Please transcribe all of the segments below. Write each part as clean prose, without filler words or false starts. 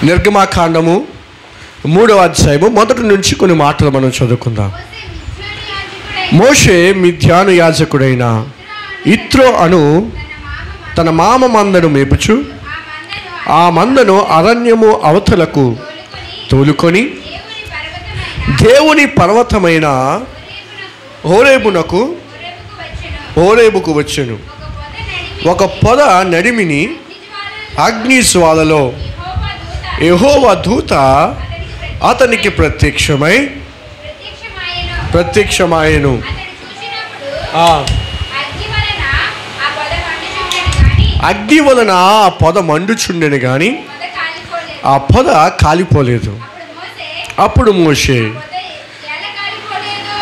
నిర్గమాకాండము 3వ అధ్యాయము మొదటి నుంచి కొన్ని మాటలు మనం చదువుకుందాం. మోషే మిద్యాను యాజకుడైన ఇత్రో అను తన మామ మందను మేపుచు ఆ మందను అరణ్యము అవతలకు తోలుకొని దేవుని పర్వతమైన హోరేబుకు వచ్చెను. ఒక పొద నడిమిని అగ్ని జ్వాలలో యెహోవా దూత అతనికి ప్రత్యక్షమాయెను. అగ్ని వలన ఆ పొద మండుచుండెను కానీ ఆ పొద కాలిపోలేదు. అప్పుడు మోషే,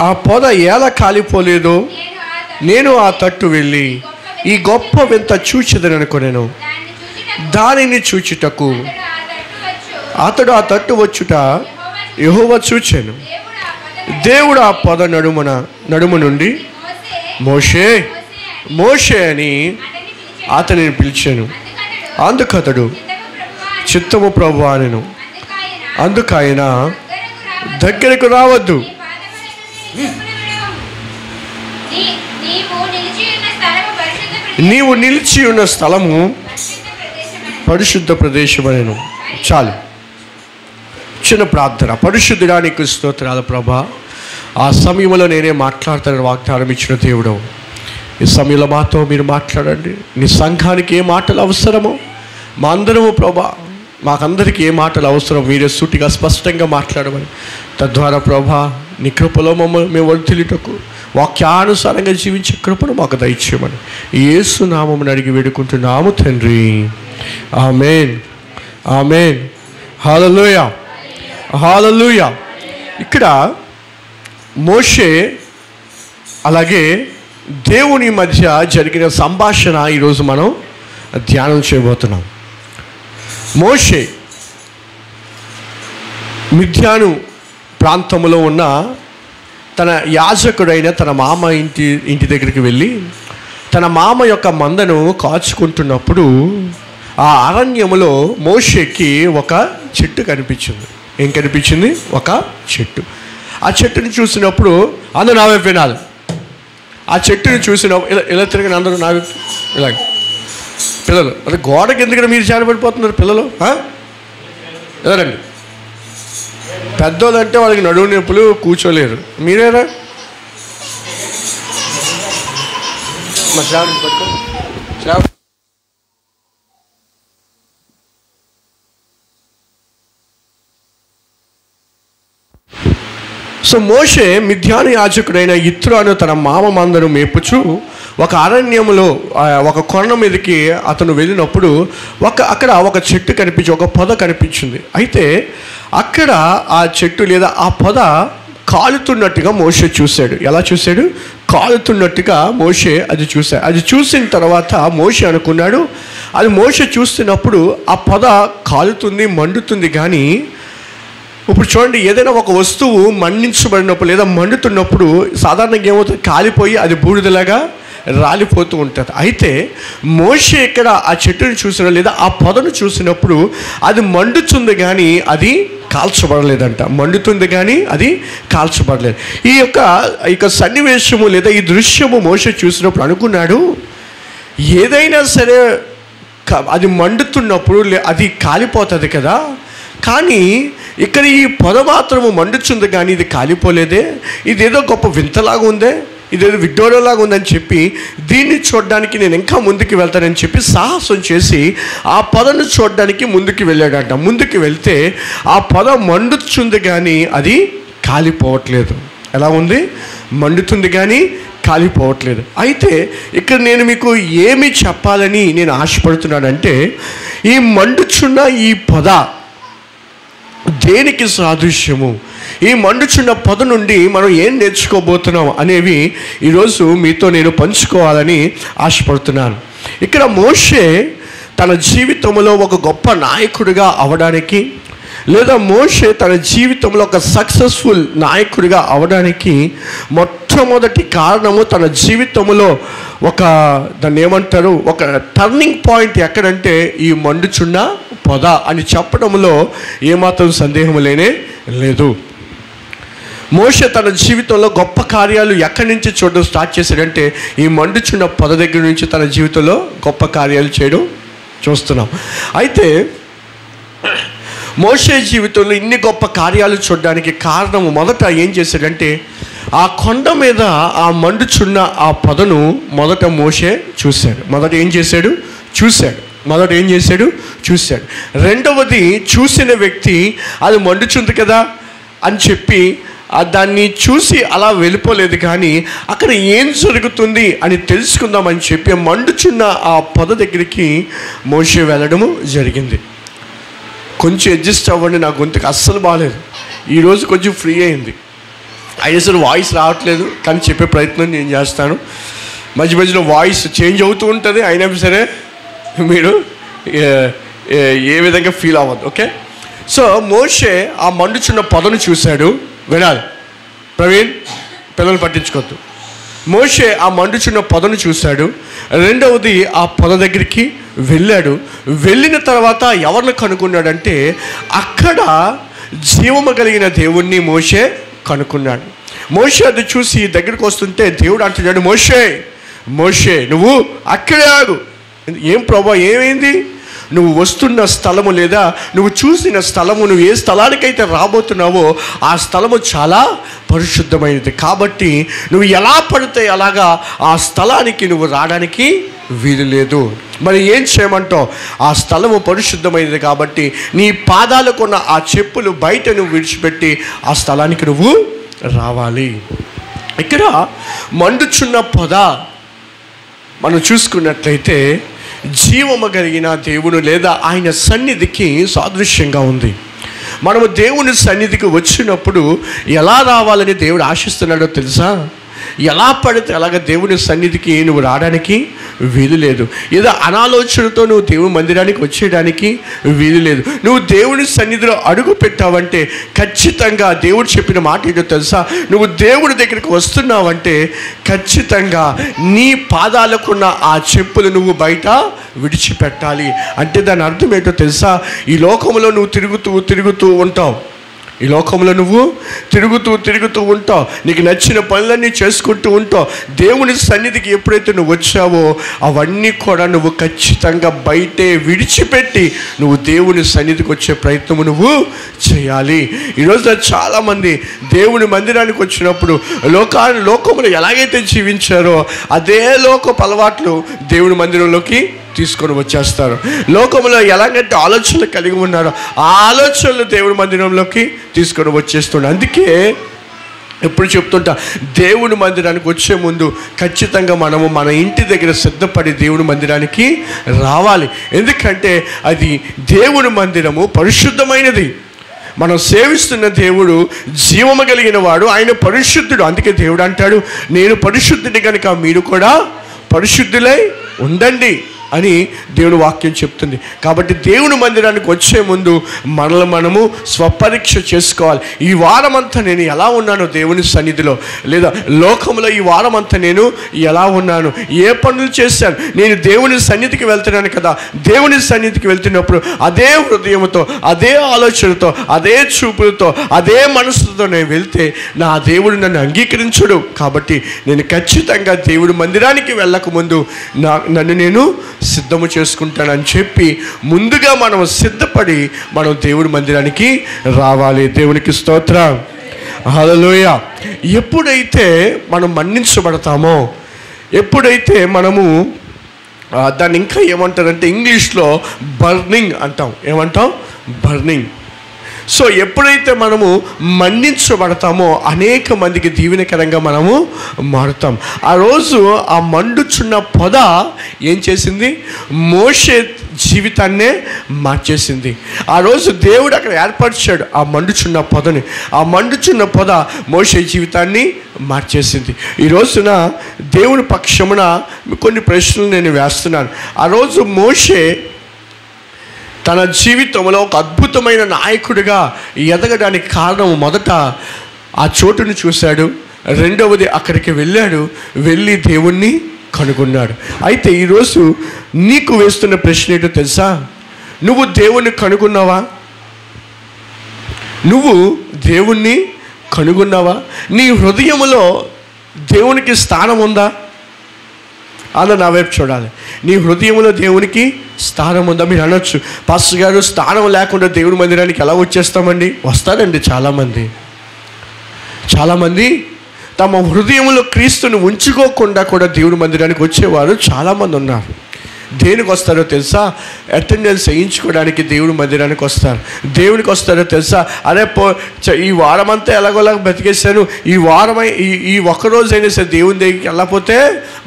ఆ పొద ఎలా కాలిపోలేదు? నేను ఆ తట్టు వెళ్ళి ఈ గొప్ప వింత చూచెదనని అనుకొనెను. దానిని చూచుటకు అతడు ఆ తట్టు వచ్చుట యెహోవా చూచెను. దేవుడు ఆ పొద నడుము నుండి మోషే మోషే అని అతనిని పిలిచాను. అందుకతడు చిత్తము ప్రభువా అనెను. అందుకైన దగ్గరకు రావద్దు, నీవు నిలిచి ఉన్న స్థలము పరిశుద్ధ ప్రదేశం అనెను. చాలు, చిన్న ప్రార్థన. పరిశుద్ధుడానికి స్తోత్రాలు ప్రభా. ఆ సమయంలో నేనే మాట్లాడతానని వాగ్దానం ఇచ్చిన దేవుడు, ఈ సమయంలో మాతో మీరు మాట్లాడండి. నీ సంఘానికి ఏ మాటలు అవసరమో మా అందరము ప్రభా, మాకందరికీ ఏ మాటలు అవసరం మీరే సూటిగా స్పష్టంగా మాట్లాడమని, తద్వారా ప్రభా నీ కృపలో మమ్మల్ని మేము వర్ధిల్లుటకు వాక్యానుసారంగా జీవించే కృపను మాకు దయచేయమని యేసు నామమున అడిగి వేడుకుంటున్నాము తండ్రి. ఆమేన్, ఆమేన్, హల్లెలూయా, హల్లెలూయా. ఇక్కడ మోషే అలాగే దేవుని మధ్య జరిగిన సంభాషణ ఈరోజు మనం ధ్యానం చేయబోతున్నాం. మోషే మిద్యాను ప్రాంతంలో ఉన్న తన యాజకుడైన తన మామ ఇంటి దగ్గరికి వెళ్ళి తన మామ యొక్క మందను కాచుకుంటున్నప్పుడు ఆ అరణ్యములో మోషేకి ఒక చెట్టు కనిపించింది. ఏం కనిపించింది? ఒక చెట్టు. ఆ చెట్టుని చూసినప్పుడు అందరూ నా వైపు వినాలి. ఆ చెట్టుని చూసిన ఇలా తిరిగిన అందరూ నా వైపు ఇలాగ. పిల్లలు అది గోడకి ఎందుకంటే మీరు చేరబడిపోతున్నారు పిల్లలు. ఎవరండి పెద్దోళ్ళు అంటే వాళ్ళకి నడువు నొప్పులు, కూర్చోలేరు. మీరేరా మా శ్రావణి పట్టుకో. సో మోషే మిద్యాను యాజకుడైన ఇత్రో అను తన మామ మందను మేపుచు ఒక అరణ్యములో ఒక కొండ మీదకి అతను వెళ్ళినప్పుడు అక్కడ ఒక చెట్టు కనిపించి ఒక పొద కనిపించింది. అయితే అక్కడ ఆ చెట్టు లేదా ఆ పొద కాలుతున్నట్టుగా మోషే చూశాడు. ఎలా చూశాడు? కాలుతున్నట్టుగా మోషే అది చూశాడు. అది చూసిన తర్వాత మోషే అనుకున్నాడు, అది మోషే చూస్తున్నప్పుడు ఆ పొద కాలుతుంది, మండుతుంది. కానీ ఇప్పుడు చూడండి, ఏదైనా ఒక వస్తువు మండించబడినప్పుడు లేదా మండుతున్నప్పుడు సాధారణంగా ఏమవుతుంది? కాలిపోయి అది బూడిదలాగా రాలిపోతూ ఉంటుంది. అయితే మోషే ఇక్కడ ఆ చెట్టును చూసిన లేదా ఆ పొదను చూసినప్పుడు అది మండుతుంది కానీ అది కాల్చబడలేదంట. మండుతుంది కానీ అది కాల్చబడలేదు. ఈ యొక్క సన్నివేశము లేదా ఈ దృశ్యము మోషే చూసినప్పుడు అనుకున్నాడు, ఏదైనా సరే అది మండుతున్నప్పుడు అది కాలిపోతుంది కదా, కానీ ఇక్కడ ఈ పొద మాత్రము మండుచుంది కానీ ఇది కాలిపోలేదే, ఇదేదో గొప్ప వింతలాగా ఉందే, ఇదేదో విడ్డూరంలాగా ఉందని చెప్పి దీన్ని చూడడానికి నేను ఇంకా ముందుకు వెళ్తానని చెప్పి సాహసం చేసి ఆ పొదను చూడడానికి ముందుకు వెళ్ళాడంట. ముందుకు వెళ్తే ఆ పొద మండుచుంది కానీ అది కాలిపోవట్లేదు. ఎలా ఉంది? మండుతుంది కానీ కాలిపోవట్లేదు. అయితే ఇక్కడ నేను మీకు ఏమి చెప్పాలని నేను ఆశపడుతున్నానంటే, ఈ మండుచున్న ఈ పొద దేనికి సాదృశ్యము? ఈ మండుచున్న పొద నుండి మనం ఏం నేర్చుకోబోతున్నాం అనేవి ఈరోజు మీతో నేను పంచుకోవాలని ఆశపడుతున్నాను. ఇక్కడ మోషే తన జీవితంలో ఒక గొప్ప నాయకుడిగా అవడానికి లేదా మోషే తన జీవితంలో ఒక సక్సెస్ఫుల్ నాయకుడిగా అవడానికి మొట్టమొదటి కారణము తన జీవితంలో దాన్ని ఏమంటారు, ఒక టర్నింగ్ పాయింట్ ఎక్కడంటే ఈ మండుచున్న పొద అని చెప్పడంలో ఏమాత్రం సందేహం లేనే లేదు. మోషే తన జీవితంలో గొప్ప కార్యాలు ఎక్కడి నుంచి చూడడం స్టార్ట్ చేశాడంటే ఈ మండుచున్న పొద దగ్గర నుంచి తన జీవితంలో గొప్ప కార్యాలు చేయడం చూస్తున్నాం. అయితే మోషే జీవితంలో ఇన్ని గొప్ప కార్యాలు చూడడానికి కారణం మొదట ఏం చేశాడంటే ఆ కొండ మీద ఆ మండుచున్న ఆ పొదను మొదట మోషే చూశాడు. మొదట ఏం చేశాడు? చూశాడు. రెండవది చూసిన వ్యక్తి అది మండుచుంది కదా అని చెప్పి దాన్ని చూసి అలా వెళ్ళిపోలేదు, కానీ అక్కడ ఏం జరుగుతుంది అని తెలుసుకుందామని చెప్పి మండుచున్న ఆ పొద దగ్గరికి మోషే వెళ్ళడము జరిగింది. కొంచెం అడ్జస్ట్ అవ్వండి, నా గొంతుకు అస్సలు బాగాలేదు. ఈరోజు కొంచెం ఫ్రీ అయింది, అసలు వాయిస్ రావట్లేదు, కానీ చెప్పే ప్రయత్నం నేను చేస్తాను. మధ్య మధ్యలో వాయిస్ చేంజ్ అవుతూ ఉంటుంది, అయినా సరే మీరు ఏ విధంగా ఫీల్ అవ్వద్దు. ఓకే, సో మోషే ఆ మండుచున్న పొదను చూశాడు. వినాలి ప్రవీణ్, పిల్లలు పట్టించుకోవద్దు. మోషే ఆ మండుచున్న పొదను చూశాడు. రెండవది ఆ పొద దగ్గరికి వెళ్ళాడు. వెళ్ళిన తర్వాత ఎవరిని కనుక్కున్నాడంటే అక్కడ జీవము కలిగిన దేవుణ్ణి మోషే కనుక్కున్నాడు. మోషే అది చూసి దగ్గరికి వస్తుంటే దేవుడు అంటున్నాడు, మోషే నువ్వు అక్కడే ఆగు. ఏం ప్రభా, ఏమైంది? నువ్వు వస్తున్న స్థలము లేదా నువ్వు చూసిన స్థలము, నువ్వు ఏ స్థలానికైతే రాబోతున్నావో ఆ స్థలము చాలా పరిశుద్ధమైనది, కాబట్టి నువ్వు ఎలా పడితే అలాగా ఆ స్థలానికి నువ్వు రావడానికి వీలు లేదు. మరి ఏం చేయమంటావు? ఆ స్థలము పరిశుద్ధమైనది కాబట్టి నీ పాదాలకున్న ఆ చెప్పులు బయట నువ్వు విడిచిపెట్టి ఆ స్థలానికి నువ్వు రావాలి. ఇక్కడ మండుచున్న పొద మనం చూసుకున్నట్లయితే జీవము కలిగిన దేవుడు లేదా ఆయన సన్నిధికి సాదృశ్యంగా ఉంది. మనము దేవుని సన్నిధికి వచ్చినప్పుడు ఎలా రావాలని దేవుడు ఆశిస్తున్నాడో తెలుసా? ఎలా పడితే అలాగ దేవుని సన్నిధికి నువ్వు రావడానికి వీలు లేదు. ఏదో అనాలోచనతో నువ్వు దేవుని మందిరానికి వచ్చేయడానికి వీలు లేదు. నువ్వు దేవుని సన్నిధిలో అడుగు పెట్టావంటే ఖచ్చితంగా దేవుడు చెప్పిన మాట ఏంటో తెలుసా? నువ్వు దేవుడి దగ్గరికి వస్తున్నావంటే ఖచ్చితంగా నీ పాదాలకున్న ఆ చెప్పులు నువ్వు బయట విడిచిపెట్టాలి. అంటే దాని అర్థం ఏంటో తెలుసా? ఈ లోకంలో నువ్వు తిరుగుతూ ఉంటావు. ఈ లోకంలో నువ్వు తిరుగుతూ ఉంటావు, నీకు నచ్చిన పనులన్నీ చేసుకుంటూ ఉంటావు. దేవుని సన్నిధికి ఎప్పుడైతే నువ్వు వచ్చావో అవన్నీ కూడా నువ్వు ఖచ్చితంగా బయటే విడిచిపెట్టి నువ్వు దేవుని సన్నిధికి వచ్చే ప్రయత్నము నువ్వు చేయాలి. ఈరోజు చాలామంది దేవుని మందిరానికి వచ్చినప్పుడు లోకంలో ఎలాగైతే జీవించారో అదే లోకపు అలవాట్లు దేవుని మందిరంలోకి తీసుకొని వచ్చేస్తారు. లోకంలో ఎలాగంటే ఆలోచనలు కలిగి ఉన్నారో ఆ ఆలోచనలు దేవుని మందిరంలోకి తీసుకొని వచ్చేస్తున్నారు. అందుకే ఎప్పుడు చెప్తుంటా, దేవుని మందిరానికి వచ్చే ముందు ఖచ్చితంగా మనము మన ఇంటి దగ్గర సిద్ధపడి దేవుని మందిరానికి రావాలి. ఎందుకంటే అది దేవుని మందిరము పరిశుద్ధమైనది. మనం సేవిస్తున్న దేవుడు జీవము కలిగిన వాడు, ఆయన పరిశుద్ధుడు. అందుకే దేవుడు అంటాడు, నేను పరిశుద్ధుడి కనుక మీరు కూడా పరిశుద్ధులై ఉండండి అని దేవుని వాక్యం చెప్తుంది. కాబట్టి దేవుని మందిరానికి వచ్చే ముందు మనల్ని మనము స్వపరీక్ష చేసుకోవాలి. ఈ వారమంతా నేను ఎలా ఉన్నాను దేవుని సన్నిధిలో, లేదా లోకంలో ఈ వారమంతా నేను ఎలా ఉన్నాను, ఏ పనులు చేశాను. నేను దేవుని సన్నిధికి వెళ్తున్నాను కదా, దేవుని సన్నిధికి వెళ్తున్నప్పుడు అదే హృదయంతో, అదే ఆలోచనతో, అదే చూపులతో, అదే మనసుతో నేను వెళ్తే నా దేవుడు నన్ను అంగీకరించుడు. కాబట్టి నేను ఖచ్చితంగా దేవుడి మందిరానికి వెళ్ళకముందు నన్ను నేను సిద్ధము చేసుకుంటానని చెప్పి ముందుగా మనం సిద్ధపడి మనం దేవుడి మందిరానికి రావాలి. దేవునికి స్తోత్రం, హల్లెలూయా. ఎప్పుడైతే మనం మన్నించబడతామో, ఎప్పుడైతే మనము దాన్ని ఇంకా ఏమంటారంటే ఇంగ్లీష్లో బర్నింగ్ అంటాం. ఏమంటాం? బర్నింగ్. సో ఎప్పుడైతే మనము మన్నించబడతామో అనేక మందికి దీవెనకరంగా మనము మారుతాం. ఆ రోజు ఆ మండుచున్న పొద ఏం చేసింది? మోషే జీవితాన్నే మార్చేసింది. ఆ రోజు దేవుడు అక్కడ ఏర్పరిచాడు ఆ మండుచున్న పొదని. ఆ మండుచున్న పొద మోషే జీవితాన్ని మార్చేసింది. ఈ రోజున దేవుని పక్షమున కొన్ని ప్రశ్నలు నేను వేస్తున్నాను. ఆ రోజు మోషే తన జీవితంలో ఒక అద్భుతమైన నాయకుడిగా ఎదగడానికి కారణం మొదట ఆ చోటును చూశాడు, రెండవది అక్కడికి వెళ్ళి దేవుణ్ణి కనుగొన్నాడు. అయితే ఈరోజు నీకు వేస్తున్న ప్రశ్న ఏంటో తెలుసా? నువ్వు దేవుణ్ణి కనుగొన్నావా? నువ్వు దేవుణ్ణి కనుగొన్నావా? నీ హృదయములో దేవునికి స్థానం ఉందా? అలా నా వైపు చూడాలి. నీ హృదయంలో దేవునికి స్థానం ఉందా? మీరు అనొచ్చు, పాస్టర్ గారు స్థానం లేకుండా దేవుని మందిరానికి ఎలా వచ్చేస్తామండి? వస్తారండి చాలామంది తమ హృదయంలో క్రీస్తుని ఉంచుకోకుండా కూడా దేవుని మందిరానికి వచ్చేవారు చాలామంది ఉన్నారు. దేనికి వస్తారో తెలుసా? అటెండెన్స్ వేయించుకోవడానికి దేవుని మందిరానికి వస్తారు. దేవునికి వస్తారో తెలుసా? అరే ఈ వారం అంతా ఎలాగోలాగ బతికేశాను, ఈ వారమై ఈ ఒక్కరోజైనా సరే దేవుని దగ్గరికి వెళ్ళకపోతే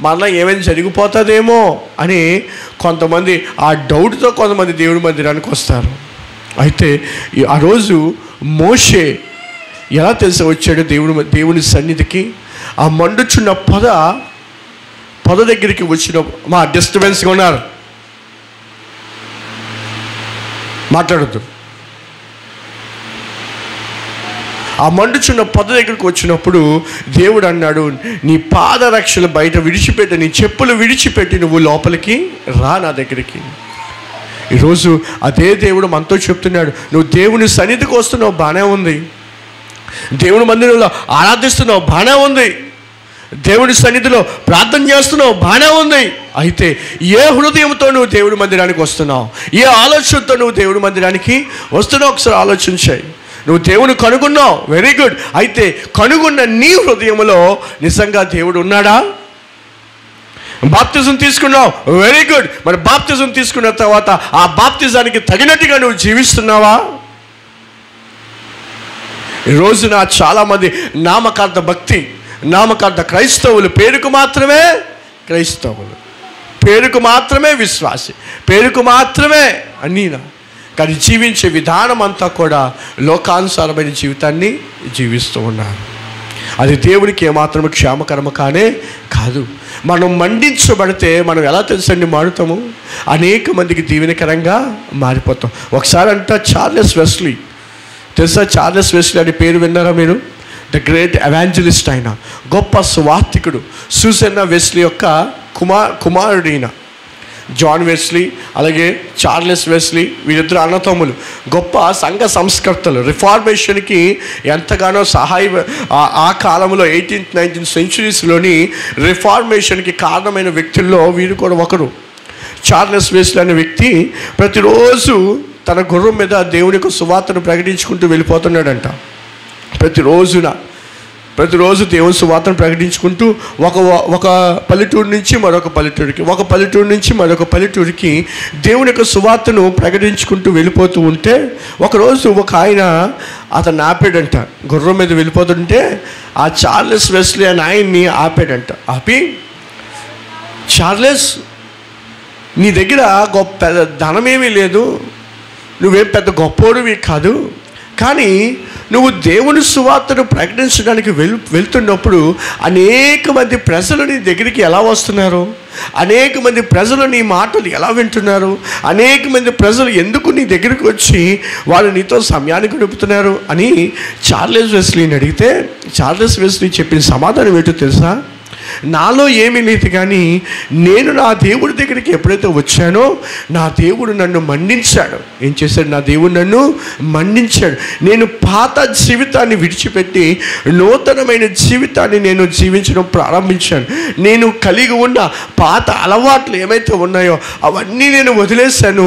మళ్ళీ ఏమైనా జరిగిపోతుందేమో అని కొంతమంది ఆ డౌట్తో కొంతమంది దేవుని మందిరానికి వస్తారు. అయితే ఆ రోజు మోషే ఎలా తెలుసా వచ్చాడు దేవుని సన్నిధికి? ఆ మండుచున్న పొద దగ్గరికి వచ్చిన మా డిస్టర్బెన్స్గా ఉన్నారు, మాట్లాడద్దు. ఆ మండుచున్న పొద దగ్గరికి వచ్చినప్పుడు దేవుడు అన్నాడు, నీ పాదరక్షలు బయట విడిచిపెట్టి, నీ చెప్పులు విడిచిపెట్టి నువ్వు లోపలికి రా నా దగ్గరికి. ఈరోజు అదే దేవుడు మనతో చెప్తున్నాడు, నువ్వు దేవుని సన్నిధికి వస్తున్నావు, బాగానే ఉంది. దేవుని మందిరంలో ఆరాధిస్తున్నావు, బాగానే ఉంది. దేవుని సన్నిధిలో ప్రార్థన చేస్తున్నావు, బాగానే ఉంది. అయితే ఏ హృదయంతో నువ్వు దేవుడి మందిరానికి వస్తున్నావు? ఏ ఆలోచనతో నువ్వు దేవుడి మందిరానికి వస్తున్నావు? ఒకసారి ఆలోచించాయి. నువ్వు దేవుని కనుగొన్నావు, వెరీ గుడ్. అయితే కనుగొన్న నీ హృదయంలో నిజంగా దేవుడు ఉన్నాడా? బాప్తిజం తీసుకున్నావు, వెరీ గుడ్. మరి బాప్తిజం తీసుకున్న తర్వాత ఆ బాప్తిజానికి తగినట్టుగా నువ్వు జీవిస్తున్నావా? ఈ రోజున చాలామంది నామకార్థ క్రైస్తవులు, పేరుకు మాత్రమే క్రైస్తవులు, పేరుకు మాత్రమే విశ్వాసి, పేరుకు మాత్రమే అన్నీనా, కానీ జీవించే విధానం అంతా కూడా లోకానుసారమైన జీవితాన్ని జీవిస్తూ ఉన్నారు. అది దేవునికి ఏమాత్రము క్షేమకరము కానే కాదు. మనం మండించబడితే మనం ఎలా తెలుసండి మారుతాము? అనేక మందికి దీవెనకరంగా మారిపోతాం. ఒకసారి అంట చార్లెస్ వెస్లీ తెలుసా? చార్లెస్ వెస్లీ అనే పేరు విన్నారా మీరు? ద గ్రేట్ ఎవాంజలిస్ట్, ఆయన గొప్ప సువార్తికుడు. సూసన్నా వెస్లీ యొక్క కుమారుడైన జాన్ వెస్లీ, అలాగే చార్లెస్ వెస్లీ, వీరిద్దరు అన్నతమ్ములు, గొప్ప సంఘ సంస్కర్తలు. రిఫార్మేషన్కి ఎంతగానో ఆ కాలంలో 18th 19th సెంచురీస్లోని రిఫార్మేషన్కి కారణమైన వ్యక్తుల్లో వీరు కూడా ఒకరు. చార్లెస్ వెస్లీ అనే వ్యక్తి ప్రతిరోజు తన గుర్రం మీద దేవుని యొక్క సువార్తను ప్రకటించుకుంటూ వెళ్ళిపోతున్నాడంట. ప్రతిరోజు దేవుని సువార్తను ప్రకటించుకుంటూ ఒక పల్లెటూరు నుంచి మరొక పల్లెటూరికి, ఒక పల్లెటూరు నుంచి మరొక పల్లెటూరికి దేవుని యొక్క సువార్తను ప్రకటించుకుంటూ వెళ్ళిపోతూ ఉంటే ఒకరోజు ఒక ఆయన అతను ఆపాడంట. గుర్రం మీద వెళ్ళిపోతుంటే ఆ చార్లెస్ వెస్లీ అనే ఆయన్ని ఆపాడంట. ఆపి, చార్లెస్, నీ దగ్గర గొప్ప ధనమేమీ లేదు, నువ్వేం పెద్ద గొప్పోడివి కాదు, కానీ నువ్వు దేవుని సువార్తను ప్రకటించడానికి వెళ్తున్నప్పుడు అనేక మంది ప్రజలు నీ దగ్గరికి ఎలా వస్తున్నారు? అనేక మంది ప్రజలు నీ మాటలు ఎలా వింటున్నారు? అనేక మంది ప్రజలు ఎందుకు నీ దగ్గరికి వచ్చి వాళ్ళు నీతో సమయాన్ని గడుపుతున్నారు అని చార్లెస్ వెస్లీని అడిగితే చార్లెస్ వెస్లీ చెప్పిన సమాధానం ఏంటో తెలుసా? నాలో ఏమీ లేదు, కానీ నేను నా దేవుడి దగ్గరికి ఎప్పుడైతే వచ్చానో నా దేవుడు నన్ను మండించాడు. ఏం చేశాడు? నా దేవుడు నన్ను మండించాడు. నేను పాత జీవితాన్ని విడిచిపెట్టి నూతనమైన జీవితాన్ని నేను జీవించడం ప్రారంభించాను. నేను కలిగి ఉన్న పాత అలవాట్లు ఏమైతే ఉన్నాయో అవన్నీ నేను వదిలేశాను.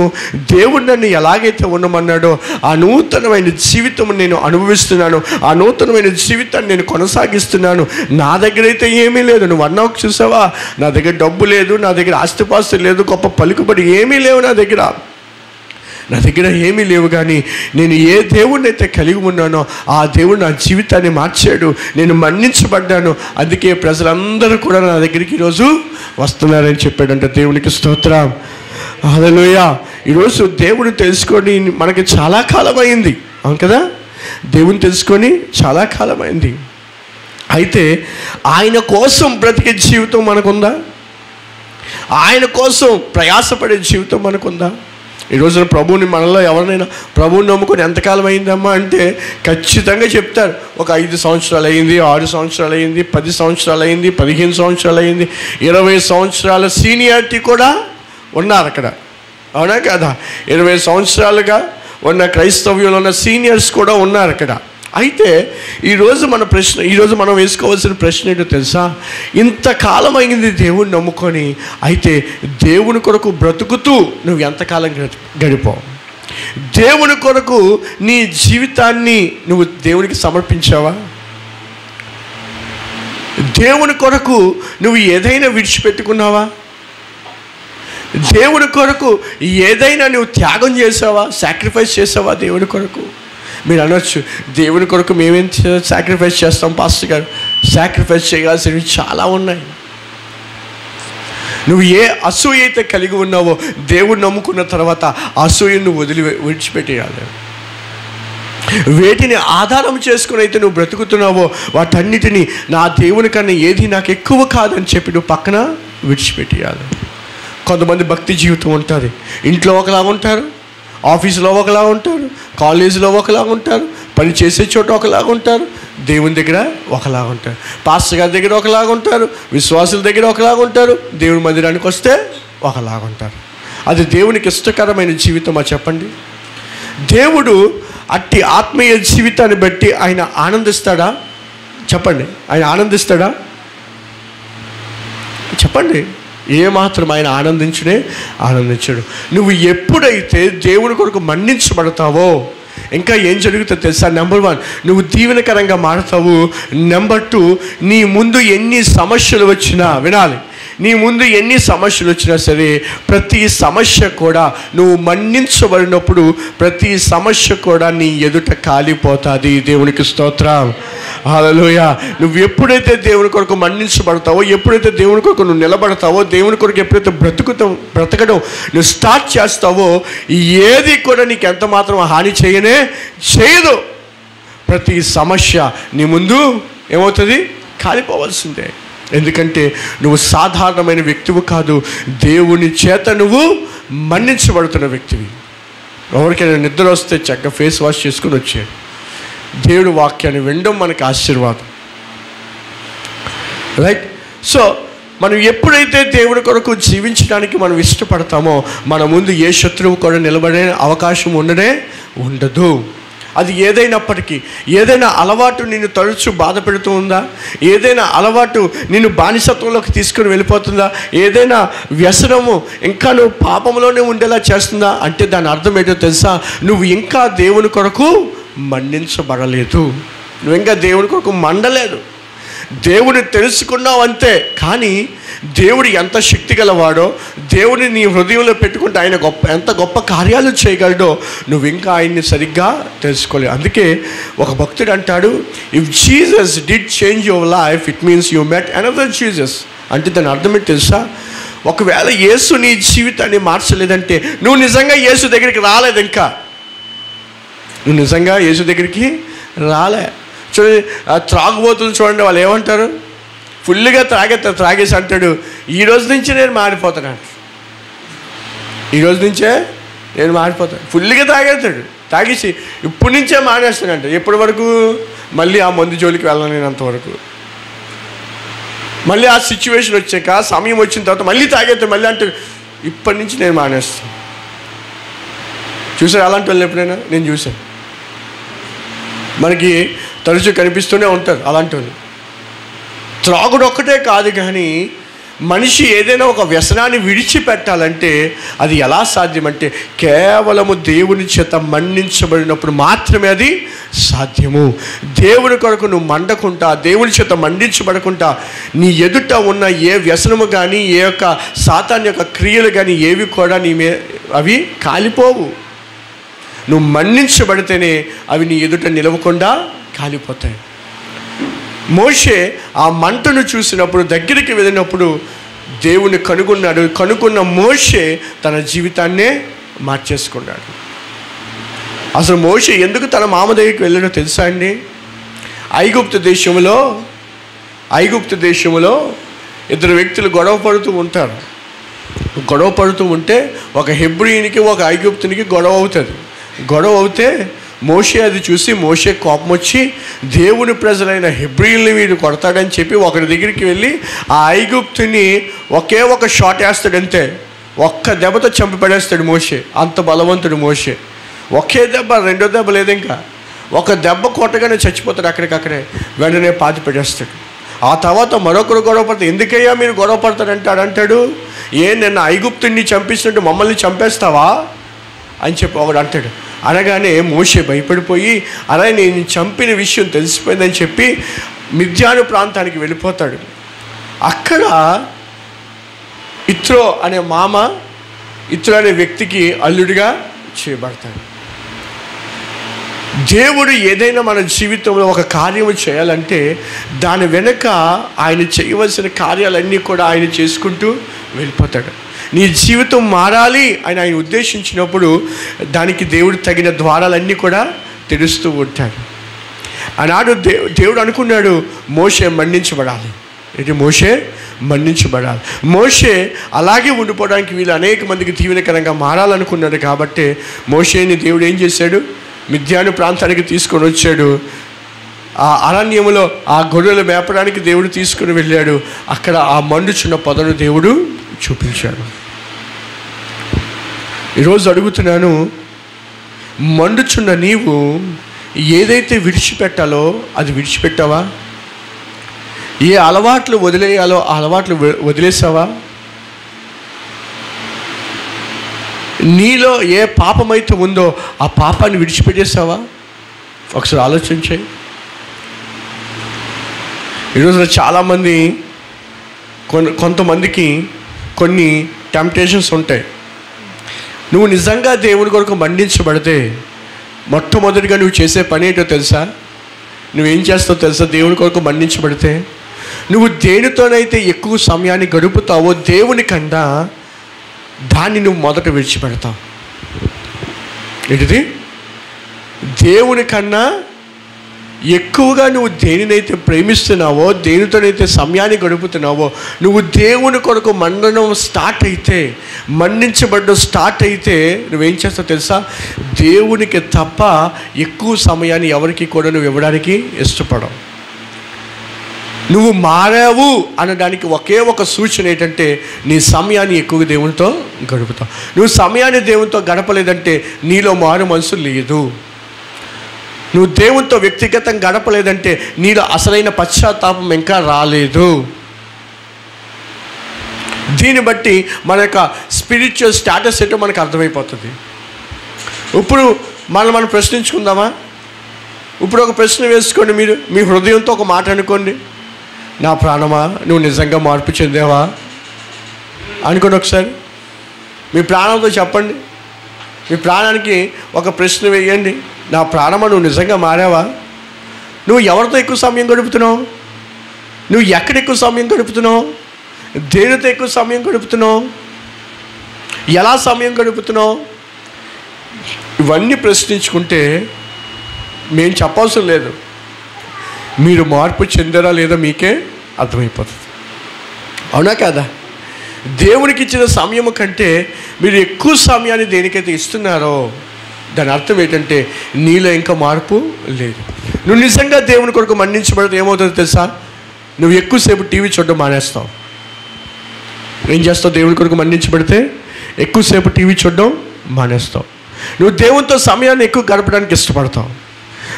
దేవుడు నన్ను ఎలాగైతే ఉండమన్నాడో ఆ నూతనమైన జీవితం నేను అనుభవిస్తున్నాను. ఆ నూతనమైన జీవితాన్ని నేను కొనసాగిస్తున్నాను. నా దగ్గర అయితే ఏమీ లేదు. నువ్వు అన్నావు చూసావా, నా దగ్గర డబ్బు లేదు, నా దగ్గర ఆస్తిపాస్తులు లేదు, గొప్ప పలుకుబడి ఏమీ లేవు నా దగ్గర ఏమీ లేవు, కానీ నేను ఏ దేవుడిని అయితే కలిగి ఉన్నానో ఆ దేవుడు నా జీవితాన్ని మార్చాడు. నేను మన్నించబడ్డాను. అందుకే ప్రజలందరూ కూడా నా దగ్గరికి ఈరోజు వస్తున్నారని చెప్పాడంట. దేవునికి స్తోత్రం, హల్లెలూయా. ఈరోజు దేవుని తెలుసుకొని మనకి చాలా కాలం అయింది, అవును కదా? దేవుని తెలుసుకొని చాలా కాలం అయింది. అయితే ఆయన కోసం బ్రతికే జీవితం మనకుందా? ఆయన కోసం ప్రయాసపడే జీవితం మనకుందా? ఈ రోజున ప్రభువుని మనలో ఎవరినైనా ప్రభువుని నమ్ముకొని ఎంతకాలం అయిందమ్మా అంటే ఖచ్చితంగా చెప్తారు. ఒక 5 సంవత్సరాలు అయింది, 6 సంవత్సరాలు అయింది, 10 సంవత్సరాలు అయింది, 15 సంవత్సరాలు అయింది, 20 సంవత్సరాల సీనియారిటీ కూడా ఉన్నారు అక్కడ, అవునా కదా? 20 సంవత్సరాలుగా ఉన్న క్రైస్తవ్యంలో ఉన్న సీనియర్స్ కూడా ఉన్నారు అక్కడ. అయితే ఈరోజు మనం వేసుకోవాల్సిన ప్రశ్న ఏంటో తెలుసా? ఇంతకాలం అయింది దేవుణ్ణి నమ్ముకొని, అయితే దేవుని కొరకు బ్రతుకుతూ నువ్వు ఎంతకాలం గడిపావు? దేవుని కొరకు నీ జీవితాన్ని నువ్వు దేవునికి సమర్పించావా? దేవుని కొరకు నువ్వు ఏదైనా విడిచిపెట్టుకున్నావా? దేవుని కొరకు ఏదైనా నువ్వు త్యాగం చేసావా? సాక్రిఫైస్ చేసావా దేవుని కొరకు? మీరు అనొచ్చు, దేవుని కొరకు మేమేం సాక్రిఫైస్ చేస్తాం పాస్టర్ గారు? సాక్రిఫైస్ చేయాల్సినవి చాలా ఉన్నాయి. నువ్వు ఏ అసూయ అయితే కలిగి ఉన్నావో దేవుడు నమ్ముకున్న తర్వాత అసూయను విడిచిపెట్టేయాలి. వేటిని ఆధారం చేసుకుని అయితే నువ్వు బ్రతుకుతున్నావో వాటన్నిటినీ నా దేవుని కన్నా ఏది నాకు ఎక్కువ కాదని చెప్పి నువ్వు పక్కన విడిచిపెట్టేయాలి. కొంతమంది భక్తి జీవితం ఉంటుంది, ఇంట్లో ఒకలాగా ఉంటారు, ఆఫీసులో ఒకలాగా ఉంటారు, కాలేజీలో ఒకలాగా ఉంటారు, పని చేసే చోట ఒకలాగా ఉంటారు, దేవుని దగ్గర ఒకలాగా ఉంటారు, పాస్టర్ గారి దగ్గర ఒకలాగా ఉంటారు, విశ్వాసుల దగ్గర ఒకలాగా ఉంటారు, దేవుని మందిరానికి వస్తే ఒకలాగా ఉంటారు. అది దేవునికి ఇష్టకరమైన జీవితమా చెప్పండి? దేవుడు అట్టి ఆత్మీయ జీవితాన్ని బట్టి ఆయన ఆనందిస్తాడా? చెప్పండి, ఆయన ఆనందిస్తాడా? చెప్పండి. ఏమాత్రం ఆయన ఆనందించడు. నువ్వు ఎప్పుడైతే దేవుని కొరకు మన్నించబడతావో ఇంకా ఏం జరుగుతుందో తెలుసా? నెంబర్ 1, నువ్వు దీవెనకరంగా మారుతావు. నెంబర్ 2, నీ ముందు ఎన్ని సమస్యలు వచ్చినా, వినాలి, నీ ముందు ఎన్ని సమస్యలు వచ్చినా సరే ప్రతి సమస్య కూడా నువ్వు మన్నించబడినప్పుడు ప్రతి సమస్య కూడా నీ ఎదుట కాలిపోతుంది. దేవునికి స్తోత్రం, హల్లెలూయా. నువ్వు ఎప్పుడైతే దేవుని కొరకు మన్నించబడతావో, ఎప్పుడైతే దేవుని కొరకు నువ్వు నిలబడతావో, దేవుని కొరకు ఎప్పుడైతే బ్రతకడం నువ్వు స్టార్ట్ చేస్తావో ఏది కూడా నీకు ఎంత మాత్రం హాని చేయదు. ప్రతి సమస్య నీ ముందు ఏమవుతుంది? కాలిపోవాల్సిందే. ఎందుకంటే నువ్వు సాధారణమైన వ్యక్తివి కాదు, దేవుని చేత నువ్వు మన్నించబడుతున్న వ్యక్తివి. ఎవరికైనా నిద్ర వస్తే చక్కగా ఫేస్ వాష్ చేసుకుని వచ్చాడు. దేవుడు వాక్యాన్ని వినడం మనకి ఆశీర్వాదం, రైట్? సో మనం ఎప్పుడైతే దేవుని కొరకు జీవించడానికి మనం ఇష్టపడతామో మన ముందు ఏ శత్రువు కూడా నిలబడే అవకాశం ఉండదు. అది ఏదైనప్పటికీ, ఏదైనా అలవాటు నిన్ను తరచు బాధ పెడుతూ ఉందా? ఏదైనా అలవాటు నిన్ను బానిసత్వంలోకి తీసుకుని వెళ్ళిపోతుందా? ఏదైనా వ్యసనము ఇంకా నువ్వు పాపంలోనే ఉండేలా చేస్తుందా? అంటే దాని అర్థం ఏంటో తెలుసా? నువ్వు ఇంకా దేవుని కొరకు మన్నించబడలేదు, నువ్వు ఇంకా దేవుని కొరకు మండలేదు. దేవుని తెలుసుకున్నావు అంతే, కానీ దేవుడు ఎంత శక్తి గలవాడో, దేవుని నీ హృదయంలో పెట్టుకుంటే ఆయన ఎంత గొప్ప కార్యాలు చేయగలడో నువ్వు ఇంకా ఆయన్ని సరిగ్గా తెలుసుకోలేదు. అందుకే ఒక భక్తుడు అంటాడు, if Jesus did change your life it means you met another Jesus. అంటే దాని అర్థం ఏంటి తెలుసా? ఒకవేళ యేసు నీ జీవితాన్ని మార్చలేదంటే నువ్వు నిజంగా యేసు దగ్గరికి రాలేదు. ఇంకా నువ్వు నిజంగా యేసు దగ్గరికి రాలే. చూడండి, త్రాగుబోతులు చూడండి, వాళ్ళు ఏమంటారు? ఫుల్గా త్రాగేసి అంటాడు, ఈ రోజు నుంచి నేను మారిపోతాను, ఈ రోజు నుంచే నేను మారిపోతాను. ఫుల్గా తాగేసి ఇప్పటి నుంచే మానేస్తానంట. ఎప్పటి వరకు? మళ్ళీ ఆ మందు జోలికి వెళ్ళలేనంతవరకు. మళ్ళీ ఆ సిచ్యువేషన్ వచ్చాక, సమయం వచ్చిన తర్వాత మళ్ళీ తాగేస్తాను, మళ్ళీ అంటే ఇప్పటి నుంచి నేను మానేస్తాను. చూసారు అలాంటి వాళ్ళు? ఎప్పుడైనా నేను చూశాను, మనకి తరచూ కనిపిస్తూనే ఉంటారు అలాంటి వాళ్ళు. త్రాగుడు ఒక్కటే కాదు, కానీ మనిషి ఏదైనా ఒక వ్యసనాన్ని విడిచిపెట్టాలంటే అది ఎలా సాధ్యమంటే కేవలము దేవుని చేత మన్నించబడినప్పుడు మాత్రమే అది సాధ్యము. దేవుని కొరకు నువ్వు మండకుండా, దేవుని చేత మండించబడకుండా నీ ఎదుట ఉన్న ఏ వ్యసనము కానీ, ఏ యొక్క సాతాను యొక్క క్రియలు కానీ ఏవి కూడా అవి కాలిపోవు. నువ్వు మన్నించబడితేనే అవి నీ ఎదుట నిలవకుండా కాలిపోతాయి. మోషే ఆ మంటను చూసినప్పుడు, దగ్గరికి వెళ్ళినప్పుడు దేవుని కనుగొన్న మోషే తన జీవితాన్నే మార్చేసుకున్నాడు. అసలు మోషే ఎందుకు తన మామ దగ్గరికి వెళ్ళాడో తెలుసా అండి? ఐగుప్తు దేశంలో ఇద్దరు వ్యక్తులు గొడవ పడుతూ ఉంటే ఒక హెబ్రీయునికి ఒక ఐగుప్తునికి గొడవ అవుతే మోషే అది చూసి మోషే కోపం వచ్చి దేవుని ప్రజలైన హెబ్రీయుల్ని వీడు కొడతాడని చెప్పి ఒకరి దగ్గరికి వెళ్ళి ఆ ఐగుప్తుని ఒకే ఒక షాట్ వేస్తాడంతే. ఒక్క దెబ్బతో చంపి పడేస్తాడు మోషే. అంత బలవంతుడు మోషే. ఒకే దెబ్బ, రెండో దెబ్బ లేదు, ఇంకా ఒక దెబ్బ కొట్టగానే చచ్చిపోతాడు అక్కడికక్కడే, వెంటనే పాతి పెట్టేస్తాడు. ఆ తర్వాత మరొకరు గొడవ పడతాడు. ఎందుకయ్యా మీరు గొడవ పడతాడంటాడు. అంటాడు, నిన్న ఐగుప్తుని చంపిస్తుంటే మమ్మల్ని చంపేస్తావా అని చెప్పి ఒకడు అంటాడు. అనగానే మోషే భయపడిపోయి, అలా నేను చంపిన విషయం తెలిసిపోయిందని చెప్పి మిద్యాను ప్రాంతానికి వెళ్ళిపోతాడు. అక్కడ ఇత్రో అనే మామ ఇత్రో అనే వ్యక్తికి అల్లుడిగా చేయబడతాడు. దేవుడు ఏదైనా మన జీవితంలో ఒక కార్యము చేయాలంటే దాని వెనుక ఆయన చేయవలసిన కార్యాలన్నీ కూడా ఆయన చేసుకుంటూ వెళ్ళిపోతాడు. నీ జీవితం మారాలి అని ఆయన ఉద్దేశించినప్పుడు దానికి దేవుడు తగిన ద్వారాలన్నీ కూడా తెరుస్తూ ఉంటాడు. ఆనాడు దేవుడు అనుకున్నాడు మోషే మన్నించబడాలి. మోషే మన్నించబడాలి. మోషే అలాగే ఉండిపోవడానికి వీళ్ళు అనేక మందికి దీవెనకరంగా మారాలనుకున్నాడు. కాబట్టి మోషేని దేవుడు ఏం చేశాడు, మిద్యాను ప్రాంతానికి తీసుకొని వచ్చాడు. ఆ అరణ్యములో ఆ గొర్రెలు మేపడానికి దేవుడు తీసుకుని వెళ్ళాడు. అక్కడ ఆ మండుచున్న పొదను దేవుడు చూపించాడు. ఈరోజు అడుగుతున్నాను, మండుచున్న నీవు ఏదైతే విడిచిపెట్టాలో అది విడిచిపెట్టావా? ఏ అలవాట్లు వదిలేయాలో ఆ అలవాట్లు వదిలేసావా? నీలో ఏ పాపమైతే ఉందో ఆ పాపాన్ని విడిచిపెట్టేసావా? ఒకసారి ఆలోచించాయి. ఈరోజున చాలామంది కొంతమందికి కొన్ని టెంప్టేషన్స్ ఉంటాయి. నువ్వు నిజంగా దేవుని కొరకు మండించబడితే మొట్టమొదటిగా నువ్వు చేసే పని ఏంటో తెలుసా? నువ్వేం చేస్తావు తెలుసా? దేవుని కొరకు మండించబడితే నువ్వు దేనితోనైతే ఎక్కువ సమయాన్ని గడుపుతావో దేవుని కన్నా దాన్ని నువ్వు మొదట విడిచిపెడతావు. ఏంటిది? దేవుని కన్నా ఎక్కువగా నువ్వు దేనినైతే ప్రేమిస్తున్నావో, దేనితోనైతే సమయాన్ని గడుపుతున్నావో, నువ్వు దేవుని కొరకు మండడం స్టార్ట్ అయితే, మన్నించబడ్డం స్టార్ట్ అయితే నువ్వేం చేస్తావు తెలుసా? దేవునికి తప్ప ఎక్కువ సమయాన్ని ఎవరికి కూడా నువ్వు ఇవ్వడానికి ఇష్టపడవు. నువ్వు మారావు అనడానికి ఒకే ఒక సూచన ఏంటంటే నీ సమయాన్ని ఎక్కువగా దేవునితో గడుపుతావు. నువ్వు సమయాన్ని దేవునితో గడపలేదంటే నీలో మారు మనసు లేదు. నువ్వు దేవునితో వ్యక్తిగతంగా గడపలేదంటే నీలో అసలైన పశ్చాత్తాపం ఇంకా రాలేదు. దీన్ని బట్టి మన యొక్క స్పిరిచువల్ స్టేటస్ ఏంటో మనకు అర్థమైపోతుంది. ఇప్పుడు మనం ప్రశ్నించుకుందామా? ఇప్పుడు ఒక ప్రశ్న వేసుకోండి. మీరు మీ హృదయంతో ఒక మాట అనుకోండి. నా ప్రాణమా, నువ్వు నిజంగా మార్పు చెందావా అనుకోండి. ఒకసారి మీ ప్రాణంతో చెప్పండి. మీ ప్రాణానికి ఒక ప్రశ్న వేయండి. నా ప్రాణమా, నువ్వు నిజంగా మారావా? నువ్వు ఎవరితో ఎక్కువ సమయం గడుపుతున్నావు? నువ్వు ఎక్కడ ఎక్కువ సమయం గడుపుతున్నావు? దేనితో ఎక్కువ సమయం గడుపుతున్నావు? ఎలా సమయం గడుపుతున్నావు? ఇవన్నీ ప్రశ్నించుకుంటే మేము చెప్పవలసిన లేదు. మీరు మార్పు చెందారా లేదా మీకే అర్థమైపోతుంది. అవునా కాదా? దేవునికి ఇచ్చిన సమయం కంటే మీరు ఎక్కువ సమయాన్ని దేనికైతే ఇస్తున్నారో దాని అర్థం ఏంటంటే నీలో ఇంకా మార్పు లేదు. నువ్వు నిజంగా దేవుని కొరకు మన్నించబడితే ఏమవుతుందో తెలుసా? నువ్వు ఎక్కువసేపు టీవీ చూడడం మానేస్తావు. ఏం చేస్తావు? దేవుని కొరకు మన్నించబడితే ఎక్కువసేపు టీవీ చూడడం మానేస్తావు. నువ్వు దేవునితో సమయాన్ని ఎక్కువ గడపడానికి ఇష్టపడతావు.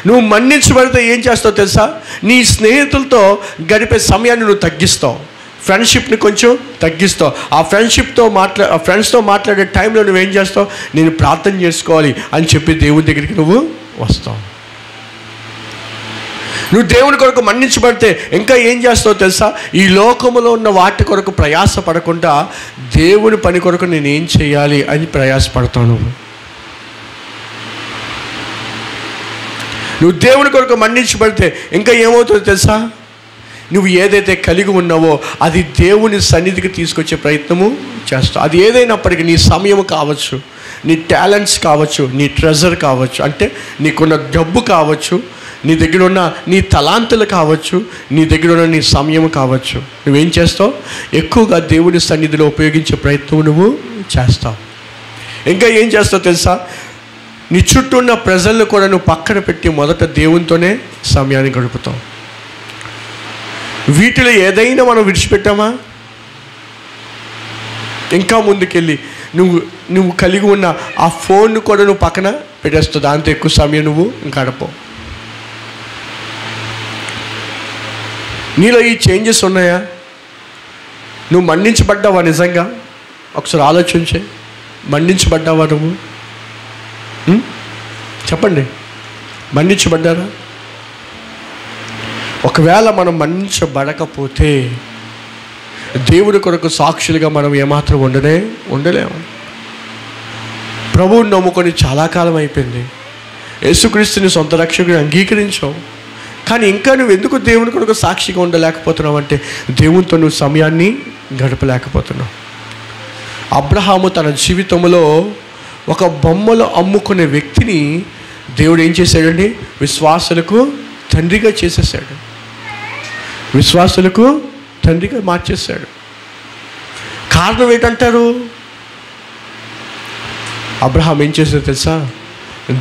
నువ్వు మన్నించబడితే ఏం చేస్తావు తెలుసా? నీ స్నేహితులతో గడిపే సమయాన్ని నువ్వు తగ్గిస్తావు. ఫ్రెండ్షిప్ని కొంచెం తగ్గిస్తావు. ఆ ఫ్రెండ్స్తో మాట్లాడే టైంలో నువ్వేం చేస్తావు? నేను ప్రార్థన చేసుకోవాలి అని చెప్పి దేవుని దగ్గరికి నువ్వు వస్తావు. నువ్వు దేవుని కొరకు మన్నించబడితే ఇంకా ఏం చేస్తావు తెలుసా? ఈ లోకములో ఉన్న వాటి కొరకు ప్రయాస పడకుండా దేవుని పని కొరకు నేను ఏం చేయాలి అని ప్రయాసపడతావు. నువ్వు దేవుని కొరకు మన్నించబడితే ఇంకా ఏమవుతుందో తెలుసా? నువ్వు ఏదైతే కలిగి ఉన్నావో అది దేవుని సన్నిధికి తీసుకొచ్చే ప్రయత్నము చేస్తావు. అది ఏదైనప్పటికీ నీ సమయం కావచ్చు, నీ టాలెంట్స్ కావచ్చు, నీ ట్రెజర్ కావచ్చు, అంటే నీకున్న డబ్బు కావచ్చు, నీ దగ్గర ఉన్న నీ తలాంతులు కావచ్చు, నీ దగ్గర ఉన్న నీ సమయం కావచ్చు. నువ్వేం చేస్తావు? ఎక్కువగా దేవుని సన్నిధిలో ఉపయోగించే ప్రయత్నం నువ్వు చేస్తావు. ఇంకా ఏం చేస్తావు తెలుసా? నీ చుట్టూ ఉన్న ప్రజలను కూడా నువ్వు పక్కన పెట్టి మొదట దేవునితోనే సమయాన్ని గడుపుతావు. వీటిలో ఏదైనా మనం విడిచిపెట్టామా? ఇంకా ముందుకెళ్ళి నువ్వు కలిగి ఉన్న ఆ ఫోన్ కూడా నువ్వు పక్కన పెట్టేస్తావు. దాంతో ఎక్కువ సమయం నువ్వు గడపవు. నీలో ఈ చేంజెస్ ఉన్నాయా? నువ్వు మన్నించబడ్డావా నిజంగా? ఒకసారి ఆలోచించే. మన్నించబడ్డావా నువ్వు? చెప్పండి, మన్నించబడ్డారా? ఒకవేళ మనం మన్నించబడకపోతే దేవుడి కొరకు సాక్షులుగా మనం ఏమాత్రం ఉండలేము. ప్రభువుని నమ్ముకొని చాలా కాలం అయిపోయింది. యేసుక్రీస్తుని సొంత రక్షకుని అంగీకరించావు, కానీ ఇంకా నువ్వు ఎందుకు దేవుని కొరకు సాక్షిగా ఉండలేకపోతున్నావు అంటే దేవునితో నువ్వు సమయాన్ని గడపలేకపోతున్నావు. అబ్రహాము తన జీవితంలో ఒక బొమ్మలు అమ్ముకునే వ్యక్తిని దేవుడు ఏం చేశాడండి? విశ్వాసులకు తండ్రిగా చేసేసాడు. విశ్వాసులకు తండ్రిగా మార్చేశాడు. కారణం ఏంటంటారు? అబ్రహాం ఏం చేశాడో తెలుసా?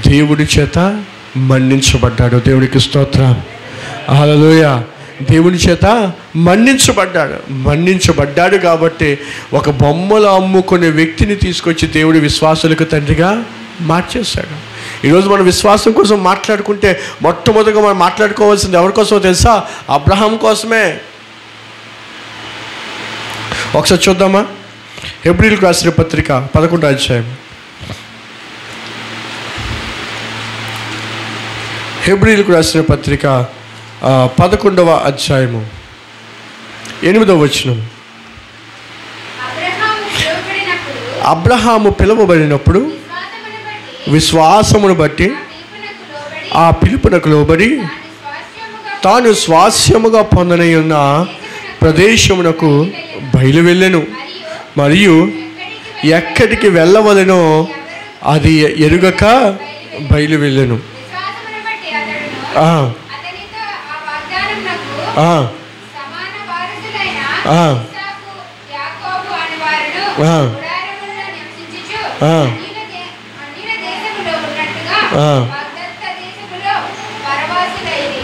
దేవుడి చేత మన్నించబడ్డాడు. దేవుడికి స్తోత్రం, హల్లెలూయా. దేవుని చేత మన్నించబడ్డాడు కాబట్టి ఒక బొమ్మలు అమ్ముకునే వ్యక్తిని తీసుకొచ్చి దేవుడి విశ్వాసులకు తండ్రిగా మార్చేశాడు. ఈరోజు మనం విశ్వాసం కోసం మాట్లాడుకుంటే మొట్టమొదటిగా మనం మాట్లాడుకోవాల్సింది ఎవరి కోసమో తెలుసా? అబ్రహాం కోసమే. ఒకసారి చూద్దామా? హెబ్రీయులకు రాసిన పత్రిక 11వ అధ్యాయం. హెబ్రీయులకు రాసిన పత్రిక 11వ అధ్యాయము 8వ వచనం. అబ్రహాము పిలువబడినప్పుడు విశ్వాసమును బట్టి ఆ పిలుపునకు లోబడి తాను స్వాస్యముగా పొందనై ఉన్న ప్రదేశమునకు బయలువెళ్ళెను. మరియు ఎక్కడికి వెళ్ళవలెనో అది ఎరుగక బయలువెళ్ళెను.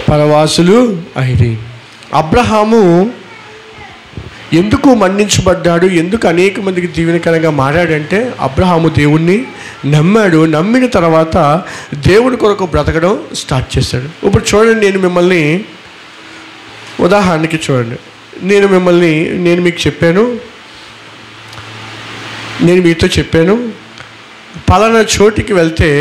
పరవాసులు అయిరి. అబ్రహాము ఎందుకు మన్నించబడ్డాడు? ఎందుకు అనేక మందికి దీవెనకరంగా మారాడంటే అబ్రహాము దేవుణ్ణి నమ్మాడు. నమ్మిన తర్వాత దేవుడి కొరకు బ్రతకడం స్టార్ట్ చేశాడు. ఇప్పుడు చూడండి, నేను మిమ్మల్ని ఉదాహరణకి చూడండి. నేను మీకు చెప్పాను, నేను మీతో చెప్పాను, పలానా చోటికి వెళ్తే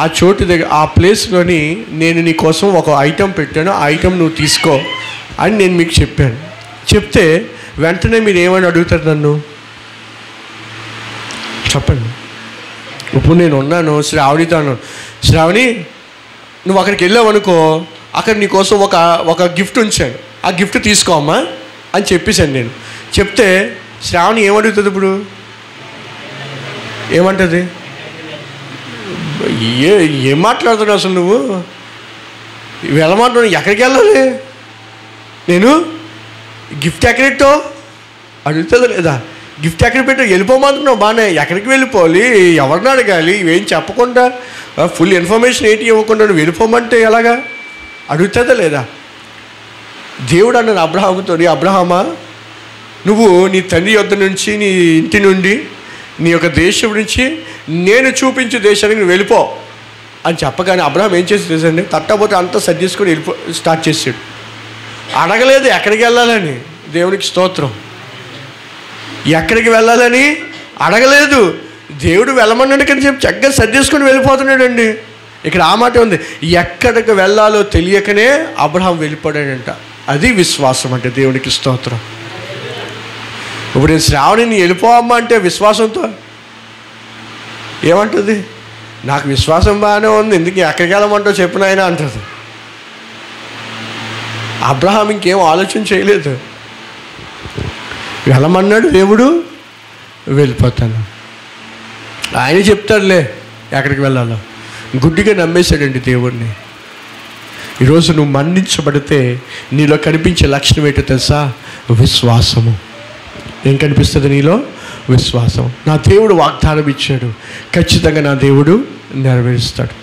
ఆ చోటు దగ్గర ఆ ప్లేస్లోని నేను నీ కోసం ఒక ఐటెం పెట్టాను, ఆ ఐటెం నువ్వు తీసుకో అని నేను మీకు చెప్పాను. చెప్తే వెంటనే మీరు ఏమని అడుగుతారు నన్ను? చెప్పండి. ఇప్పుడు నేను ఉన్నాను, శ్రావణితో అన్నాను, శ్రావణి నువ్వు అక్కడికి వెళ్ళావు అనుకో, అక్కడ నీకోసం ఒక గిఫ్ట్ ఉంచాను, ఆ గిఫ్ట్ తీసుకోమ్మా అని చెప్పేశాను నేను. చెప్తే శ్రావణి ఏమడుగుతుంది? ఇప్పుడు ఏమంటుంది? ఏం మాట్లాడుతున్నావు అసలు నువ్వు? వెళ్ళమంటున్నావు, ఎక్కడికి వెళ్ళాలి? నేను గిఫ్ట్ ఎక్కడ పెట్టావు అడుగుతుందా లేదా? గిఫ్ట్ ఎక్కడ పెట్టావు? వెళ్ళిపోమంటున్నావు, బాగానే. ఎక్కడికి వెళ్ళిపోవాలి? ఎవరిని అడగాలి? ఇవేం చెప్పకుండా ఫుల్ ఇన్ఫర్మేషన్ ఏంటి ఇవ్వకుండా నువ్వు వెళ్ళిపోమంటే ఎలాగా? అడుగుతుందా లేదా? దేవుడు అన్నాడు అబ్రహాముతో, అబ్రహామా నువ్వు నీ తండ్రి యొద్ద నుంచి, నీ ఇంటి నుండి, నీ యొక్క దేశం నుంచి నేను చూపించే దేశానికి నువ్వు వెళ్ళిపో అని చెప్పగానే అబ్రహాం ఏం చేసి తెలుసండి? తట్టబోతే అంతా సర్దేసుకొని స్టార్ట్ చేసాడు. అడగలేదు ఎక్కడికి వెళ్ళాలని. దేవునికి స్తోత్రం. ఎక్కడికి వెళ్ళాలని అడగలేదు. దేవుడు వెళ్ళమన్నాడు కానీ చెప్పి చక్కగా సర్దేసుకొని వెళ్ళిపోతున్నాడండి. ఇక్కడ ఆ మాట ఉంది, ఎక్కడికి వెళ్ళాలో తెలియకనే అబ్రహాం వెళ్ళిపోయాడంట. అది విశ్వాసం అంటే. దేవునికి స్తోత్రం. ఇప్పుడు నేను శ్రావణిని వెళ్ళిపోవమ్మా అంటే విశ్వాసంతో ఏమంటుంది? నాకు విశ్వాసం బాగానే ఉంది, ఎందుకు ఎక్కడికి వెళ్ళమంటావు చెప్పు నాయన అంటుంది. అబ్రహాం ఇంకేం ఆలోచన చేయలేదు. వెళ్ళమన్నాడు దేవుడు, వెళ్ళిపోతాను. ఆయన చెప్తాడులే ఎక్కడికి వెళ్ళాలో. గుడ్డిగా నమ్మేశాడండి దేవుడిని. ఈరోజు నువ్వు మన్నించబడితే నీలో కనిపించే లక్షణం ఏంటో తెలుసా? విశ్వాసము. ఏం కనిపిస్తుంది నీలో? విశ్వాసం. నా దేవుడు వాగ్దానం ఇచ్చాడు, ఖచ్చితంగా నా దేవుడు నెరవేరుస్తాడు.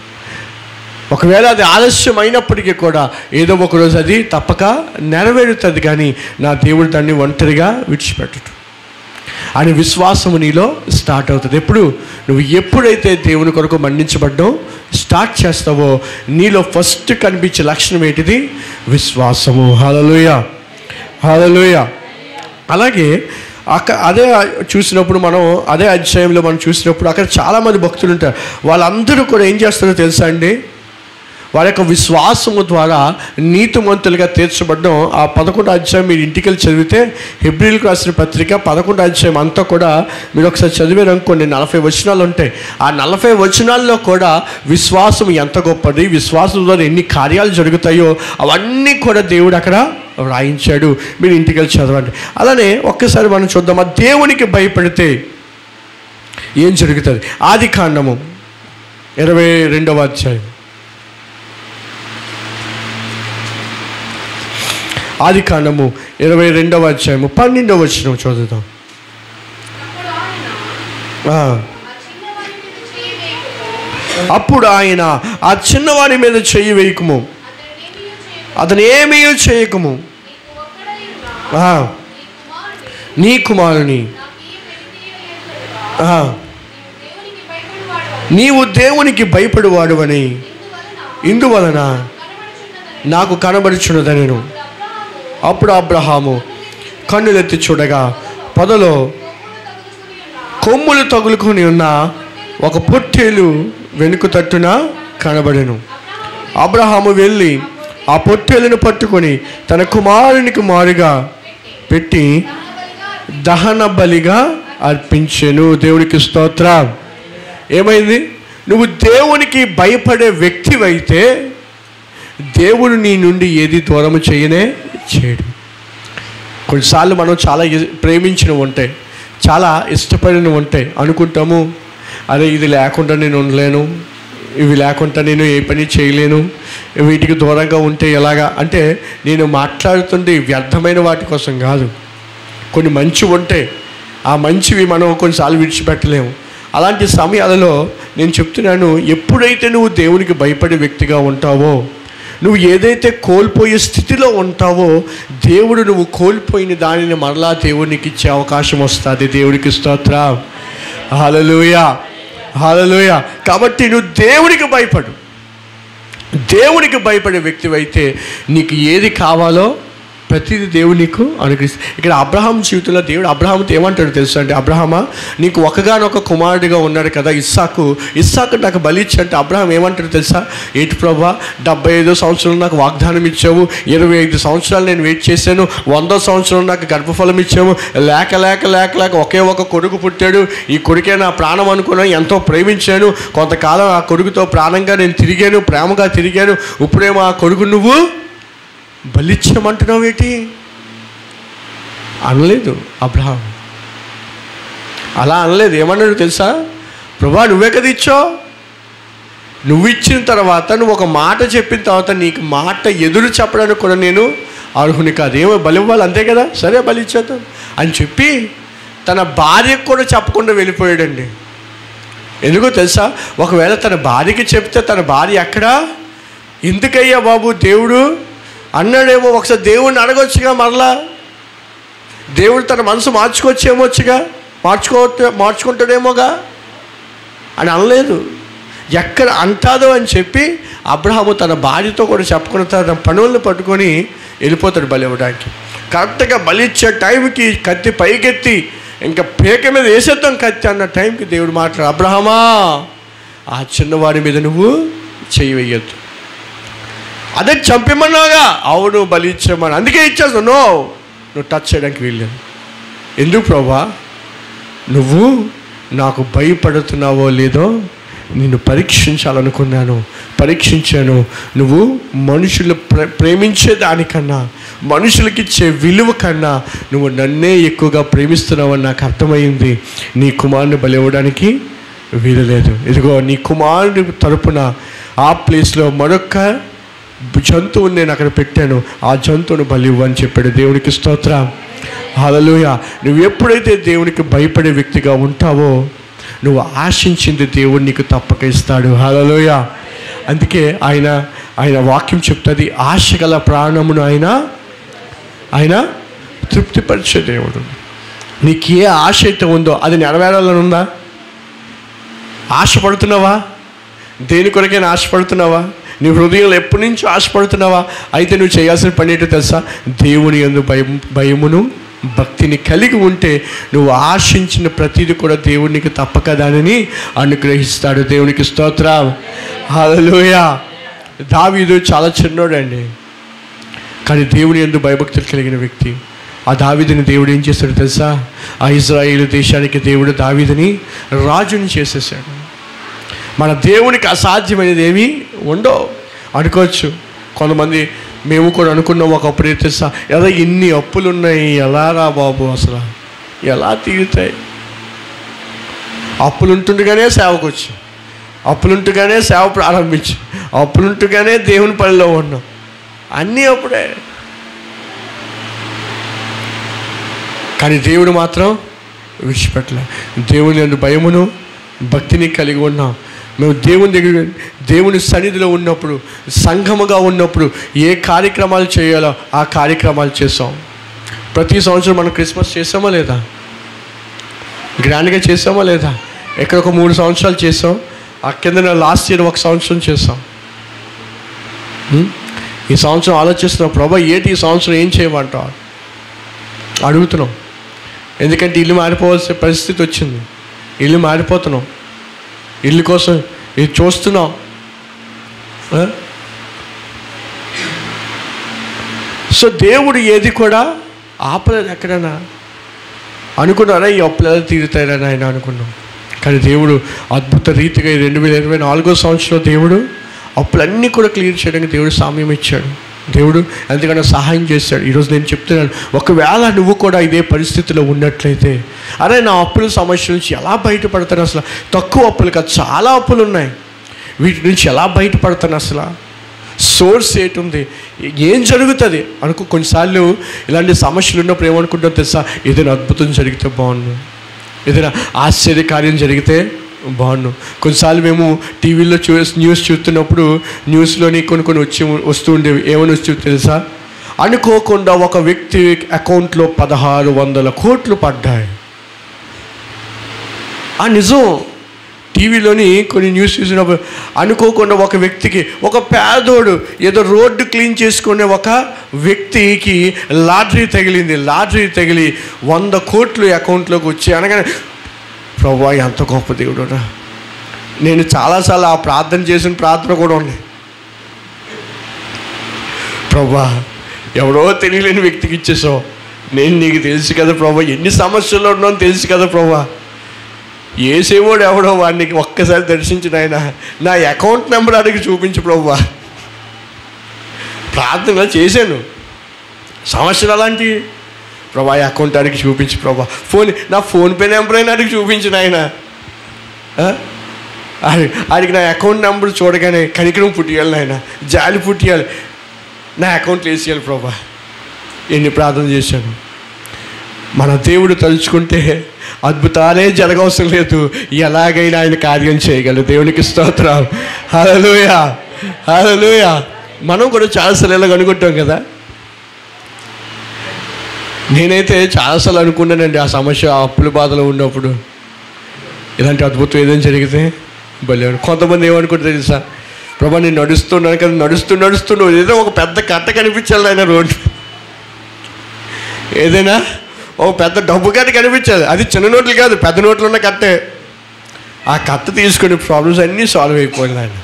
ఒకవేళ అది ఆలస్యం అయినప్పటికీ కూడా ఏదో ఒకరోజు అది తప్పక నెరవేరుతుంది. కానీ నా దేవుడు దాన్ని ఒంటరిగా విడిచిపెట్టడు. అని విశ్వాసము నీలో స్టార్ట్ అవుతుంది. ఎప్పుడు నువ్వు ఎప్పుడైతే దేవుని కొరకు మన్నించబడ్డం స్టార్ట్ చేస్తావో నీలో ఫస్ట్ కనిపించే లక్షణం ఏంటిది? విశ్వాసము. హల్లెలూయా, హల్లెలూయా. అలాగే అదే చూసినప్పుడు మనం అదే అధ్యాయంలో మనం చూసినప్పుడు అక్కడ చాలామంది భక్తులు ఉంటారు. వాళ్ళందరూ కూడా ఏం చేస్తారో తెలుసా అండి? వారి యొక్క విశ్వాసము ద్వారా నీతిమంతులుగా తీర్చబడ్డం. ఆ 11వ అధ్యాయం మీరు ఇంటికి వెళ్ళి చదివితే, హెబ్రీయులకు రాసిన పత్రిక 11వ అధ్యాయం అంతా కూడా మీరు ఒకసారి చదివారు అనుకోండి, 40 వచనాలు ఉంటాయి. ఆ 40 వచనాల్లో కూడా విశ్వాసం ఎంత గొప్పది, విశ్వాసం ద్వారా ఎన్ని కార్యాలు జరుగుతాయో అవన్నీ కూడా దేవుడు అక్కడ వ్రాయించాడు. మీరు ఇంటికి వెళ్ళి చదవండి. అలానే ఒక్కసారి మనం చూద్దాం, ఆ దేవునికి భయపడితే ఏం జరుగుతుంది? ఆదికాండము 22వ అధ్యాయం. ఆదికాండము 22వ అధ్యాయము 12వ వచనం చదువుతాం. అప్పుడు ఆయన ఆ చిన్నవాడి మీద చెయ్యి వేయకము, అతను ఏమీ చేయకము, నీ కుమారుని నీవు దేవునికి భయపడువాడువని ఇందువలన నాకు కనబడుచున్నదనెను. అప్పుడు అబ్రహాము కన్నులెత్తి చూడగా పొదలో కొమ్ములు తగులుకొని ఉన్న ఒక పొట్టేలు వెనుక తట్టున కనబడెను. అబ్రహాము వెళ్ళి ఆ పొట్టేలును పట్టుకొని తన కుమారునికి మారుగా పెట్టి దహన బలిగా అర్పించెను. దేవునికి స్తోత్రం. ఏమైంది? నువ్వు దేవునికి భయపడే వ్యక్తివైతే దేవుడు నీ నుండి ఏది దూరము చేయడు. కొన్నిసార్లు మనం చాలా ప్రేమించినవి ఉంటాయి, చాలా ఇష్టపడినవి ఉంటాయి. అనుకుంటాము, అరే ఇది లేకుండా నేను ఉండలేను, ఇవి లేకుండా నేను ఏ పని చేయలేను, వీటికి దూరంగా ఉంటే ఎలాగా అంటే, నేను మాట్లాడుతుంటే వ్యర్థమైన వాటి కోసం కాదు. కొన్ని మంచివి ఉంటాయి, ఆ మంచివి మనం కొన్నిసార్లు విడిచిపెట్టలేము. అలాంటి సమయాలలో నేను చెప్తున్నాను, ఎప్పుడైతే నువ్వు దేవునికి భయపడే వ్యక్తిగా ఉంటావో, నువ్వు ఏదైతే కోల్పోయే స్థితిలో ఉంటావో దేవుడు నువ్వు కోల్పోయిన దానిని మరలా దేవునికి ఇచ్చే అవకాశం వస్తుంది. దేవునికి స్తోత్రం. హల్లెలూయా, హల్లెలూయా. కాబట్టి నువ్వు దేవునికి భయపడు. దేవునికి భయపడే వ్యక్తివైతే నీకు ఏది కావాలో ప్రతిదీ దేవుడు నీకు అనుగ్రహిస్తాడు. ఇక్కడ అబ్రహాం జీవితంలో దేవుడు అబ్రహాంతో ఏమంటాడు తెలుసా అంటే, అబ్రహామా నీకు ఒకగానొక కుమారుడిగా ఉన్నాడు కదా ఇస్సాకు నాకు బలి ఇచ్చి అంటే అబ్రహాం ఏమంటాడు తెలుసా? ఏంటి ప్రభా, 75 సంవత్సరాలు నాకు వాగ్దానం ఇచ్చావు, 25 సంవత్సరాలు నేను వెయిట్ చేశాను, 100 సంవత్సరాలు నాకు గర్భఫలం ఇచ్చావు, లేక లేక లేక లేక ఒకే ఒక కొడుకు పుట్టాడు, ఈ కొడుకే నా ప్రాణం అనుకున్నాను, ఎంతో ప్రేమించాను, కొంతకాలం ఆ కొడుకుతో ప్రాణంగా నేను తిరిగాను, ప్రేమగా తిరిగాను, ఇప్పుడేమో ఆ కొడుకు నువ్వు బలిచ్చమంటున్నావు ఏంటి అనలేదు అబ్రహాం. అలా అనలేదు. ఏమన్నాడు తెలుసా? ప్రభా నువ్వే కదా ఇచ్చావు, నువ్వు ఇచ్చిన తర్వాత నువ్వు ఒక మాట చెప్పిన తర్వాత నీకు మాట ఎదురు చెప్పడానికి కూడా నేను అర్హుని కాదు, ఏమో బలి ఇవ్వాలి అంతే కదా, సరే బలి ఇచ్చేద్దాం అని చెప్పి తన భార్యకు కూడా చెప్పకుండా వెళ్ళిపోయాడండి. ఎందుకో తెలుసా? ఒకవేళ తన భార్యకి చెప్తే తన భార్య ఎక్కడా, ఎందుకయ్యా బాబు దేవుడు అన్నాడేమో, ఒకసారి దేవుడిని అడగొచ్చుగా, మరలా దేవుడు తన మనసు మార్చుకుంటాడేమోగా అని అనలేదు. ఎక్కడ అంటాదో అని చెప్పి అబ్రహాము తన భార్యతో కూడా చెప్పకుండా తన పనులను పట్టుకొని వెళ్ళిపోతాడు బలి ఇవ్వడానికి. కరెక్ట్గా బలి ఇచ్చే టైంకి కత్తి పైకెత్తి ఇంకా పేక మీద వేసేద్దాం కత్తి అన్న టైంకి దేవుడు మాట్లాడు, అబ్రహామా ఆ చిన్నవాడి మీద నువ్వు చెయ్యి వేయొద్దు, అదే చంపమన్నావుగా, అవును బలి ఇచ్చామని అందుకే ఇచ్చేస్తావు, నువ్వు టచ్ చేయడానికి వీల్లేదు. ఎందుకు ప్రభా? నువ్వు నాకు భయపడుతున్నావో లేదో నిన్ను పరీక్షించాలనుకున్నాను, పరీక్షించాను. నువ్వు మనుషులు ప్రేమించే దానికన్నా, మనుషులకిచ్చే విలువ కన్నా నువ్వు నన్నే ఎక్కువగా ప్రేమిస్తున్నావని నాకు అర్థమైంది. నీ కుమారుని బలి ఇవ్వడానికి వీలలేదు. ఇదిగో నీ కుమారుని తరపున ఆ ప్లేస్లో మరొక జంతువుని నేను అక్కడ పెట్టాను, ఆ జంతువును బలి ఇవ్వని చెప్పాడు. దేవునికి స్తోత్రం. హల్లెలూయా. నువ్వు ఎప్పుడైతే దేవునికి భయపడే వ్యక్తిగా ఉంటావో నువ్వు ఆశించింది దేవుడు నీకు తప్పక ఇస్తాడు. హల్లెలూయా. అందుకే ఆయన వాక్యం చెప్తుంది, ఆశ గల ప్రాణమును ఆయన తృప్తిపరిచే దేవుడు. నీకు ఏ ఆశ అయితే ఉందో అది నెరవేరాలని ఉందా? ఆశపడుతున్నావా? దేని కొరకైనా ఆశపడుతున్నావా? నీ హృదయంలో ఎప్పటి నుంచో ఆశపడుతున్నావా? అయితే నువ్వు చేయాల్సిన పని ఏంటో తెలుసా? దేవుని యందు భయమును భక్తిని కలిగి ఉంటే నువ్వు ఆశించిన ప్రతిదీ కూడా దేవునికి తప్పక దానిని అనుగ్రహిస్తాడు. దేవునికి స్తోత్రం. హల్లెలూయా. దావీదు చాలా చిన్నోడండి, కానీ దేవుని యందు భయభక్తులు కలిగిన వ్యక్తి. ఆ దావీదుని దేవుడు ఏం చేశాడు తెలుసా? ఆ ఇజ్రాయేలు దేశానికి దేవుడు దావీదుని రాజుని చేసేసాడు. మన దేవునికి అసాధ్యమైనది ఏమీ ఉండవు అనుకోవచ్చు. కొంతమంది మేము కూడా అనుకున్నాం ఒకప్పుడు, తెలుసా, ఎలా ఇన్ని అప్పులు ఉన్నాయి, ఎలా రా బాబు, అసలు ఎలా తీరుతాయి? అప్పులుంటుండగానే సేవకొచ్చు, అప్పులుంటూగానే సేవ ప్రారంభించు, అప్పులుంటూగానే దేవుని పనిలో ఉన్నాం, అన్నీ అప్పుడే. కానీ దేవుడు మాత్రం విడిచిపెట్టలే. దేవుని యందు భయమును భక్తిని కలిగి ఉన్నాం. మేము దేవుని దగ్గర, దేవుని సన్నిధిలో ఉన్నప్పుడు, సంఘముగా ఉన్నప్పుడు ఏ కార్యక్రమాలు చేయాలో ఆ కార్యక్రమాలు చేసాం. ప్రతి సంవత్సరం మనం క్రిస్మస్ చేసామా లేదా? గ్రాండ్గా చేసామా లేదా? ఎక్కడ ఒక 3 సంవత్సరాలు చేసాం. ఆ కింద లాస్ట్ ఇయర్ 1 సంవత్సరం చేసాం. ఈ సంవత్సరం ఆలోచిస్తున్నాం, ప్రభా ఏంటి ఈ సంవత్సరం ఏం చేయమంటావు అడుగుతున్నాం. ఎందుకంటే ఇల్లు మారిపోవాల్సిన పరిస్థితి వచ్చింది. ఇల్లు మారిపోతున్నాం, ఇల్లు కోసం ఇది చూస్తున్నాం. సో దేవుడు ఏది కూడా ఆపలేదు. ఎక్కడైనా అనుకున్నారా ఈ అప్పులు ఎలా తీరుతారని ఆయన అనుకున్నాం. కానీ దేవుడు అద్భుత రీతిగా 2024 సంవత్సరంలో దేవుడు అప్పులన్నీ కూడా క్లియర్ చేయడానికి దేవుడు సమయం ఇచ్చాడు. దేవుడు ఎంతగానో సహాయం చేశాడు. ఈరోజు నేను చెప్తున్నాను, ఒకవేళ నువ్వు కూడా ఇదే పరిస్థితిలో ఉన్నట్లయితే, అరే నా అప్పుల సమస్య నుంచి ఎలా బయటపడతాను? అసలు తక్కువ అప్పులు కాదు, చాలా అప్పులు ఉన్నాయి, వీటి నుంచి ఎలా బయటపడతాను? అసలు సోర్స్ ఏంటుంది, ఏం జరుగుతుంది అనుకో. కొన్నిసార్లు ఇలాంటి సమస్యలు ఉన్నప్పుడు ఏమనుకుంటావు తెలుసా? ఏదైనా అద్భుతం జరిగితే బాగుండు, ఏదైనా ఆశ్చర్యకార్యం జరిగితే బాగుండు. కొన్నిసార్లు మేము టీవీలో న్యూస్ చూస్తున్నప్పుడు న్యూస్లోని కొన్ని వస్తూ ఉండేవి. ఏమని వచ్చి తెలుసా? అనుకోకుండా ఒక వ్యక్తి అకౌంట్లో 1600 కోట్లు పడ్డాయి. ఆ నిజం. టీవీలోని కొన్ని న్యూస్ చూసినప్పుడు అనుకోకుండా ఒక వ్యక్తికి, ఒక పేదోడు ఏదో రోడ్డు క్లీన్ చేసుకునే ఒక వ్యక్తికి లాటరీ తగిలింది. లాటరీ తగిలి 100 కోట్లు అకౌంట్లోకి వచ్చి అనగానే, ప్రభువా ఎంత గొప్ప దేవుడురా. నేను చాలాసార్లు ఆ ప్రార్థన చేసిన ప్రార్థన కూడా ఉంది. ప్రభువా ఎవరో తెలియలేని వ్యక్తికి ఇచ్చేసావు, నేను నీకు తెలుసు కదా ప్రభువా, ఎన్ని సమస్యల్లో ఉన్నావు తెలుసు కదా ప్రభువా, ఏసేవాడు ఎవడో వాడికి ఒక్కసారి దర్శించిన ఆయన నా అకౌంట్ నెంబర్ అడిగి చూపించు ప్రభువా. ప్రార్థన చేశాను, సమస్యలు అలాంటివి. ప్రభా అకౌంట్ అడిగి చూపించు ప్రభా, నా ఫోన్పే నెంబర్ అయినా అడిగి చూపించిన ఆయన. అడిగి నా అకౌంట్ నెంబర్ చూడగానే కనికరం పుట్టియాలి, ఆయన జాలి పుట్టియాలి, నా అకౌంట్లో వేసేయాలి ప్రభా. ఎన్ని ప్రార్థన చేశాను. మన దేవుడు తలుచుకుంటే అద్భుతాలే జరగవసరం లేదు, ఎలాగైనా ఆయన కార్యం చేయగలరు. దేవునికి స్తోత్రం. హల్లెలూయా, హల్లెలూయా. మనం కూడా చాలాసార్లు ఇలాగ అనుకుంటాం కదా. నేనైతే చాలాసార్లు అనుకున్నానండి, ఆ సమస్య అప్పుల బాధలో ఉన్నప్పుడు ఇలాంటి అద్భుతం ఏదైనా జరిగితే భలే. కొంతమంది ఏమనుకుంటారు తెలుసా? ప్రభా నేను నడుస్తున్నాను కదా, నడుస్తూ ఏదో ఒక పెద్ద కట్ట కనిపించాలి ఆయన రోడ్డు, ఏదైనా ఒక పెద్ద డబ్బు కట్ట కనిపించాలి. అది చిన్న నోట్లు కాదు, పెద్ద నోట్లు ఉన్న కట్టే. ఆ కట్ట తీసుకుని ప్రాబ్లమ్స్ అన్నీ సాల్వ్ అయిపోయింది ఆయన.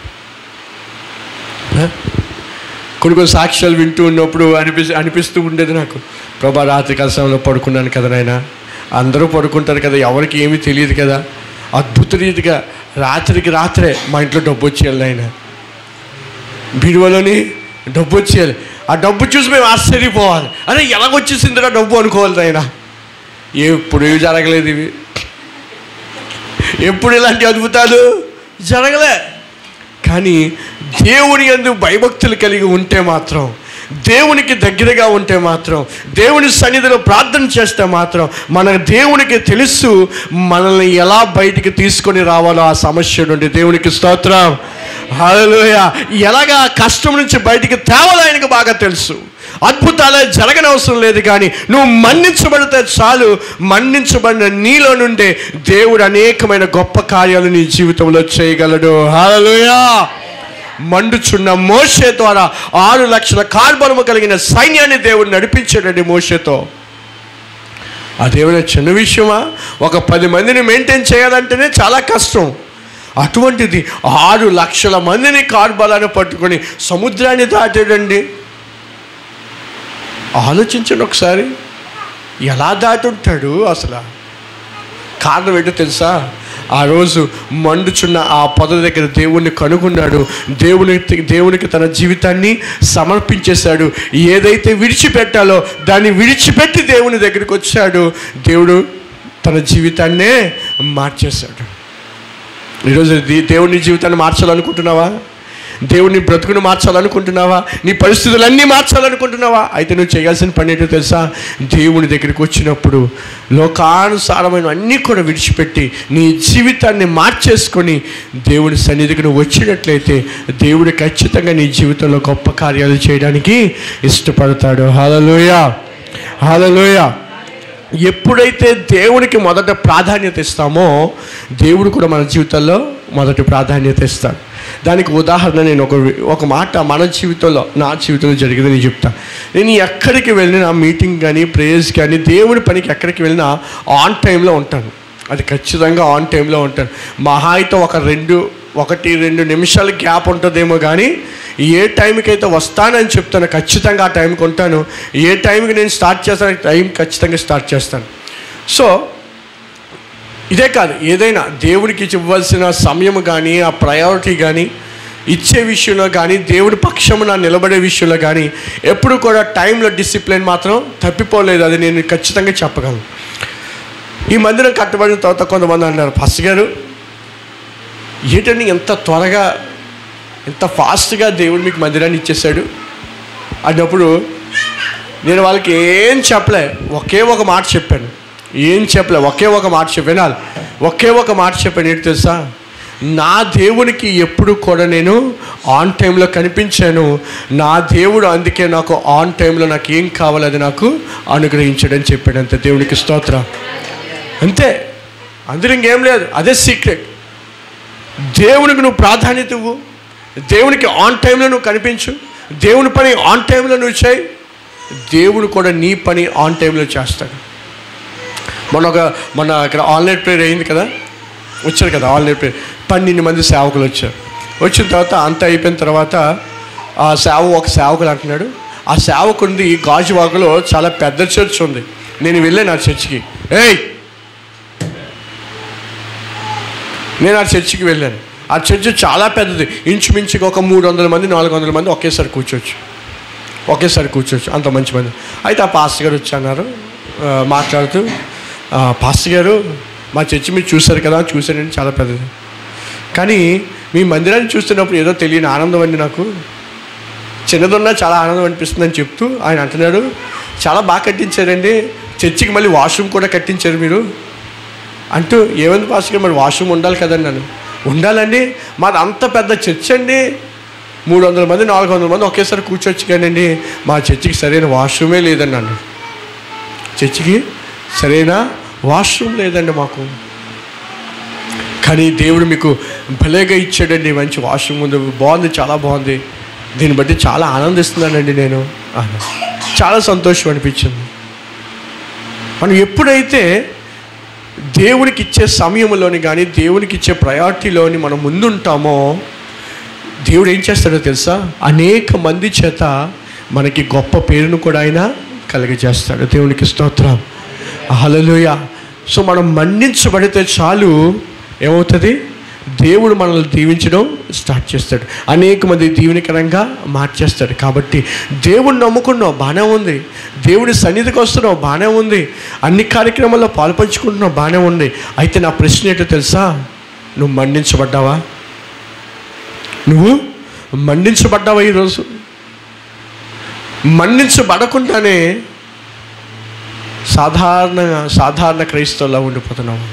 కొన్ని సాక్ష్యాలు వింటూ ఉన్నప్పుడు అనిపిస్తూ ఉండేది నాకు, ప్రభా రాత్రి కలసంలో పడుకున్నాను కదా నాయన, అందరూ పడుకుంటారు కదా, ఎవరికి ఏమీ తెలియదు కదా, అద్భుత రీతిగా రాత్రికి రాత్రే మా ఇంట్లో డబ్బు వచ్చేయాలి నాయన, బీరువాలోని డబ్బు వచ్చేయాలి. ఆ డబ్బు చూసి మేము ఆశ్చర్యపోవాలి, అరే ఎలాగొచ్చేసిందిరా డబ్బు అనుకోవాలి నాయన. ఎప్పుడు జరగలేదు ఇవి, ఎప్పుడు ఇలాంటి అద్భుతాలు జరగలే. కానీ దేవుని యందు భయభక్తులు కలిగి ఉంటే మాత్రం, దేవునికి దగ్గరగా ఉంటే మాత్రం, దేవుని సన్నిధిలో ప్రార్థన చేస్తే మాత్రం మన దేవునికి తెలుసు మనల్ని ఎలా బయటికి తీసుకొని రావాలో ఆ సమస్య నుండి. దేవునికి స్తోత్రం. హల్లెలూయా. ఎలాగా కష్టం నుంచి బయటికి తేవాలో ఆయనకు బాగా తెలుసు. అద్భుతాలే జరగనవసరం లేదు, కానీ నువ్వు మన్నించబడితే చాలు. మన్నించబడిన నీలో నుండే దేవుడు అనేకమైన గొప్ప కార్యాలు నీ జీవితంలో చేయగలడు. హల్లెలూయా. మండుచున్న మోషే ద్వారా 6 లక్షల కార్బనము కలిగిన సైన్యాన్ని దేవుడు నడిపించాడండి మోషేతో. అదేమైనా చిన్న విషయమా? ఒక 10 మందిని మెయింటైన్ చేయాలంటేనే చాలా కష్టం. అటువంటిది 6 లక్షల మందిని కార్బలాన్ని పట్టుకొని సముద్రాన్ని దాటాడండి. ఆలోచించండి ఒకసారి, ఎలా దాటుంటాడు అసలు? కారణం ఏంటో తెలుసా? ఆ రోజు మండుచున్న ఆ పొద దగ్గర దేవుణ్ణి కనుగొన్నాడు. దేవునికి తన జీవితాన్ని సమర్పించేశాడు. ఏదైతే విడిచిపెట్టాలో దాన్ని విడిచిపెట్టి దేవుని దగ్గరికి వచ్చాడు. దేవుడు తన జీవితాన్నే మార్చేశాడు. ఈరోజు దేవుని జీవితాన్ని మార్చాలనుకుంటున్నావా? దేవుని బ్రతుకును మార్చాలనుకుంటున్నావా? నీ పరిస్థితులన్నీ మార్చాలనుకుంటున్నావా? అయితే నువ్వు చేయాల్సిన పని ఏంటో తెలుసా? దేవుని దగ్గరికి వచ్చినప్పుడు లోకానుసారమైన అన్నీ కూడా విడిచిపెట్టి నీ జీవితాన్ని మార్చేసుకొని దేవుని సన్నిధికి నువ్వు వచ్చినట్లయితే దేవుడు ఖచ్చితంగా నీ జీవితంలో గొప్ప కార్యాలు చేయడానికి ఇష్టపడతాడు. హల్లెలూయా, హల్లెలూయా. ఎప్పుడైతే దేవునికి మొదట ప్రాధాన్యత ఇస్తామో దేవుడు కూడా మన జీవితంలో మొదటి ప్రాధాన్యత ఇస్తాడు. దానికి ఉదాహరణ నేను ఒక మాట మన జీవితంలో, నా జీవితంలో జరిగింది నేను చెప్తాను. నేను ఎక్కడికి వెళ్ళినా, మీటింగ్ కానీ ప్రేయర్స్ కానీ దేవుని పనికి ఎక్కడికి వెళ్ళినా ఆన్ టైంలో ఉంటాను. అది ఖచ్చితంగా ఆన్ టైంలో ఉంటాను. మహా అయితే 1-2 నిమిషాల గ్యాప్ ఉంటుందేమో, కానీ ఏ టైంకి అయితే వస్తానని చెప్తాను ఖచ్చితంగా ఆ టైంకి ఉంటాను. ఏ టైంకి నేను స్టార్ట్ చేస్తాను టైం ఖచ్చితంగా స్టార్ట్ చేస్తాను. సో ఇదే కాదు, ఏదైనా దేవుడికి ఇవ్వాల్సిన సమయం కానీ, ఆ ప్రయారిటీ కానీ, ఇచ్చే విషయంలో కానీ, దేవుడి పక్షమున నిలబడే విషయంలో కానీ ఎప్పుడు కూడా టైంలో డిసిప్లిన్ మాత్రం తప్పిపోలేదు. అది నేను ఖచ్చితంగా చెప్పగలను. ఈ మందిరం కట్టబడిన తర్వాత కొంతమంది అన్నారు, పాస్టర్ గారు ఏంటండి ఎంత త్వరగా, ఎంత ఫాస్ట్గా దేవుడు మీకు మందిరాన్ని ఇచ్చేసాడు అన్నప్పుడు నేను వాళ్ళకి ఏం చెప్పలే, ఒకే ఒక మాట చెప్పాను. ఒకే ఒక మాట చెప్పాను. ఒకే ఒక మాట చెప్పాను. ఏంటి తెలుసా? నా దేవునికి ఎప్పుడు కూడా నేను ఆన్ టైంలో కనిపించాను. నా దేవుడు అందుకే నాకు ఆన్ టైంలో నాకు ఏం కావాలో అది నాకు అనుగ్రహించాడని చెప్పాడు. అంతే. దేవునికి స్తోత్రం. అంతే, అందరూ ఇంకేం లేదు. అదే సీక్రెట్. దేవునికి నువ్వు ప్రాధాన్యత ఇవ్వు. దేవునికి ఆన్ టైంలో నువ్వు కనిపించు. దేవుని పని ఆన్ టైంలో నువ్వు చేయి. దేవుడు కూడా నీ పని ఆన్ టైంలో చేస్తాడు. మొన్న ఇక్కడ ఆన్లైన్ ప్రేయర్ అయింది కదా, వచ్చారు కదా ఆన్లైన్ ప్రేయర్. 12 మంది సేవకులు వచ్చారు. వచ్చిన తర్వాత అంతా అయిపోయిన తర్వాత ఒక సేవకులు అంటున్నాడు, ఆ సేవకుంది గాజువాకలో చాలా పెద్ద చర్చ్ ఉంది. నేను వెళ్ళాను ఆ చర్చికి. నేను ఆ చర్చికి వెళ్ళాను. ఆ చర్చ్ చాలా పెద్దది. ఇంచుమించుగా ఒక 300 మంది 400 మంది ఒకేసారి కూర్చోవచ్చు. అంత మంచి మంది. అయితే ఆ పాస్టర్ గారు వచ్చి అన్నారు మాట్లాడుతూ, పాస్టర్ గారు మా చర్చి మీరు చూశారు కదా? చూశానండి, చాలా పెద్దది. కానీ మీ మందిరాన్ని చూస్తున్నప్పుడు ఏదో తెలియని ఆనందం అండి, నాకు చిన్నదున్నా చాలా ఆనందం అనిపిస్తుందని చెప్తూ ఆయన అంటున్నాడు, చాలా బాగా కట్టించారండి, చర్చికి మళ్ళీ వాష్రూమ్ కూడా కట్టించారు మీరు అంటూ. ఏమైంది పాస్టర్ గారు, మరి వాష్రూమ్ ఉండాలి కదండి. నన్ను ఉండాలండి, మాది అంత పెద్ద చర్చ్ అండి, 300 మంది 400 మంది ఒకేసారి కూర్చోవచ్చు కానండి, మా చర్చికి సరైన వాష్రూమే లేదండి. నన్ను చర్చికి సరైన వాష్రూమ్ లేదండి మాకు. కానీ దేవుడు మీకు భలేగా ఇచ్చాడండి, మంచి వాష్రూమ్ ఉంది, బాగుంది, చాలా బాగుంది, దీన్ని బట్టి చాలా ఆనందిస్తున్నానండి నేను. చాలా సంతోషం అనిపించింది. మనం ఎప్పుడైతే దేవునికి ఇచ్చే సమయంలోని కానీ దేవునికి ఇచ్చే ప్రయారిటీలోని మనం ముందుంటామో దేవుడు ఏం చేస్తాడో తెలుసా? అనేక మంది చేత మనకి గొప్ప పేరును కూడా ఆయన కలిగజేస్తాడు. దేవునికి స్తోత్రం. హల్లెలూయా. సో మనం మన్నించబడితే చాలు, ఏమవుతుంది? దేవుడు మనల్ని దీవించడం స్టార్ట్ చేస్తాడు. అనేక మంది దీవెనకరంగా మార్చేస్తాడు. కాబట్టి దేవుడిని నమ్ముకున్నావు, బాగానే ఉంది. దేవుడి సన్నిధికి వస్తున్నావు, బాగానే ఉంది. అన్ని కార్యక్రమాల్లో పాల్పంచుకుంటున్నావు, బాగానే ఉంది. అయితే నా ప్రశ్న ఏంటో తెలుసా? నువ్వు మన్నించబడ్డావా? నువ్వు మన్నించబడ్డావా? ఈరోజు మన్నించబడకుండానే సాధారణ క్రైస్తవులా ఉండిపోతున్నావు.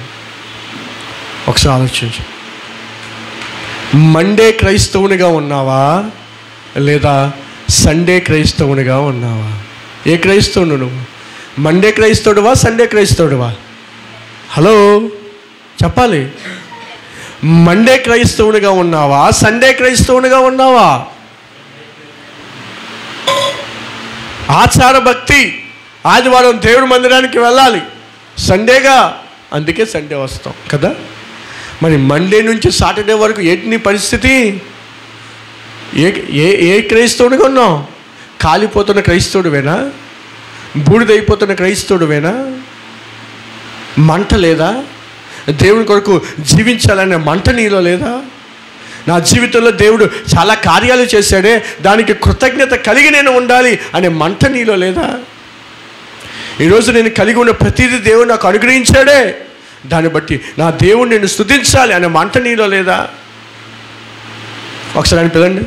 ఒకసారి ఆలోచించు. మండే క్రైస్తవునిగా ఉన్నావా, లేదా సండే క్రైస్తవునిగా ఉన్నావా? ఏ క్రైస్తవుడు నువ్వు? మండే క్రైస్తవుడువా, సండే క్రైస్తవుడువా? హలో చెప్పాలి. మండే క్రైస్తవునిగా ఉన్నావా, సండే క్రైస్తవునిగా ఉన్నావా? ఆచార భక్తి, ఆదివారం దేవుడి మందిరానికి వెళ్ళాలి, సండేగా, అందుకే సండే వస్తాం కదా. మరి మండే నుంచి సాటర్డే వరకు ఏంటి నీ పరిస్థితి? ఏ ఏ ఏ క్రైస్తవునిగా ఉన్నావు? కాలిపోతున్న క్రైస్తవుడువేనా? బూడిదైపోతున్న క్రైస్తవుడువేనా? మంట లేదా? దేవుని కొరకు జీవించాలనే మంట నీలో లేదా? నా జీవితంలో దేవుడు చాలా కార్యాలు చేశాడే, దానికి కృతజ్ఞత కలిగి నేను ఉండాలి అనే మంట నీలో లేదా? ఈరోజు నేను కలిగి ఉన్న ప్రతిదీ దేవుడు నాకు అనుగ్రహించాడే, దాన్ని బట్టి నా దేవుడు నేను స్తుతించాలి అనే మంట నీలో లేదా? ఒకసారి ఆయన పిలండి.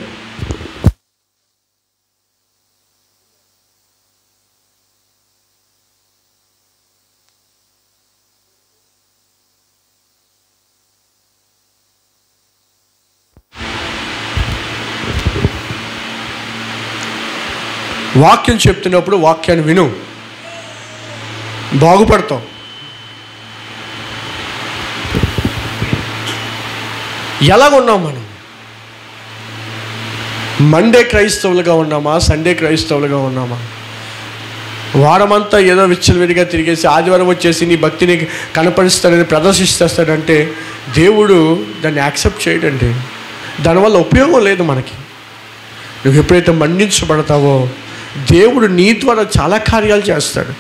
వాక్యం చెప్తున్నప్పుడు వాక్యాన్ని విను, బాగుపడతాం. ఎలాగున్నాం మనం? మండే క్రైస్తవులుగా ఉన్నామా, సండే క్రైస్తవులుగా ఉన్నామా? వారమంతా ఏదో విచ్చలవిడిగా తిరిగేసి ఆదివారం వచ్చేసి నీ భక్తిని కనపరుస్తాడని ప్రదర్శిస్తాడంటే దేవుడు దాన్ని యాక్సెప్ట్ చేయడండి. దానివల్ల ఉపయోగం లేదు మనకి. నువ్వు ఎప్పుడైతే మండించబడతావో దేవుడు నీ ద్వారా చాలా కార్యాలు చేస్తాడు.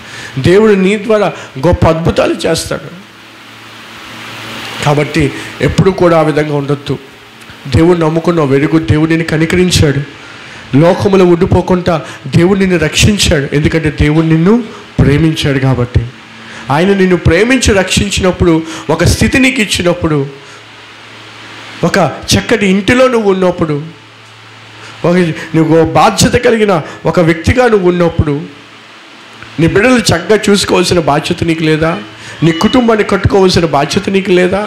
దేవుడు నీ ద్వారా గొప్ప అద్భుతాలు చేస్తాడు. కాబట్టి ఎప్పుడు కూడా ఆ విధంగా ఉండొద్దు. దేవుడిని నమ్ముకున్నావు, వెలుగు, దేవుడు నిన్ను కనికరించాడు. లోకములో ఉండిపోకుండా దేవుడు నిన్ను రక్షించాడు. ఎందుకంటే దేవుడు నిన్ను ప్రేమించాడు. కాబట్టి ఆయన నిన్ను ప్రేమించి రక్షించినప్పుడు, ఒక స్థితి నీకు ఇచ్చినప్పుడు, ఒక చక్కటి ఇంటిలో నువ్వు ఉన్నప్పుడు, నువ్వు బాధ్యత కలిగిన ఒక వ్యక్తిగా నువ్వు ఉన్నప్పుడు, నీ బిడ్డలు చక్కగా చూసుకోవాల్సిన బాధ్యత నీకు లేదా? నీ కుటుంబాన్ని కట్టుకోవాల్సిన బాధ్యత నీకు లేదా?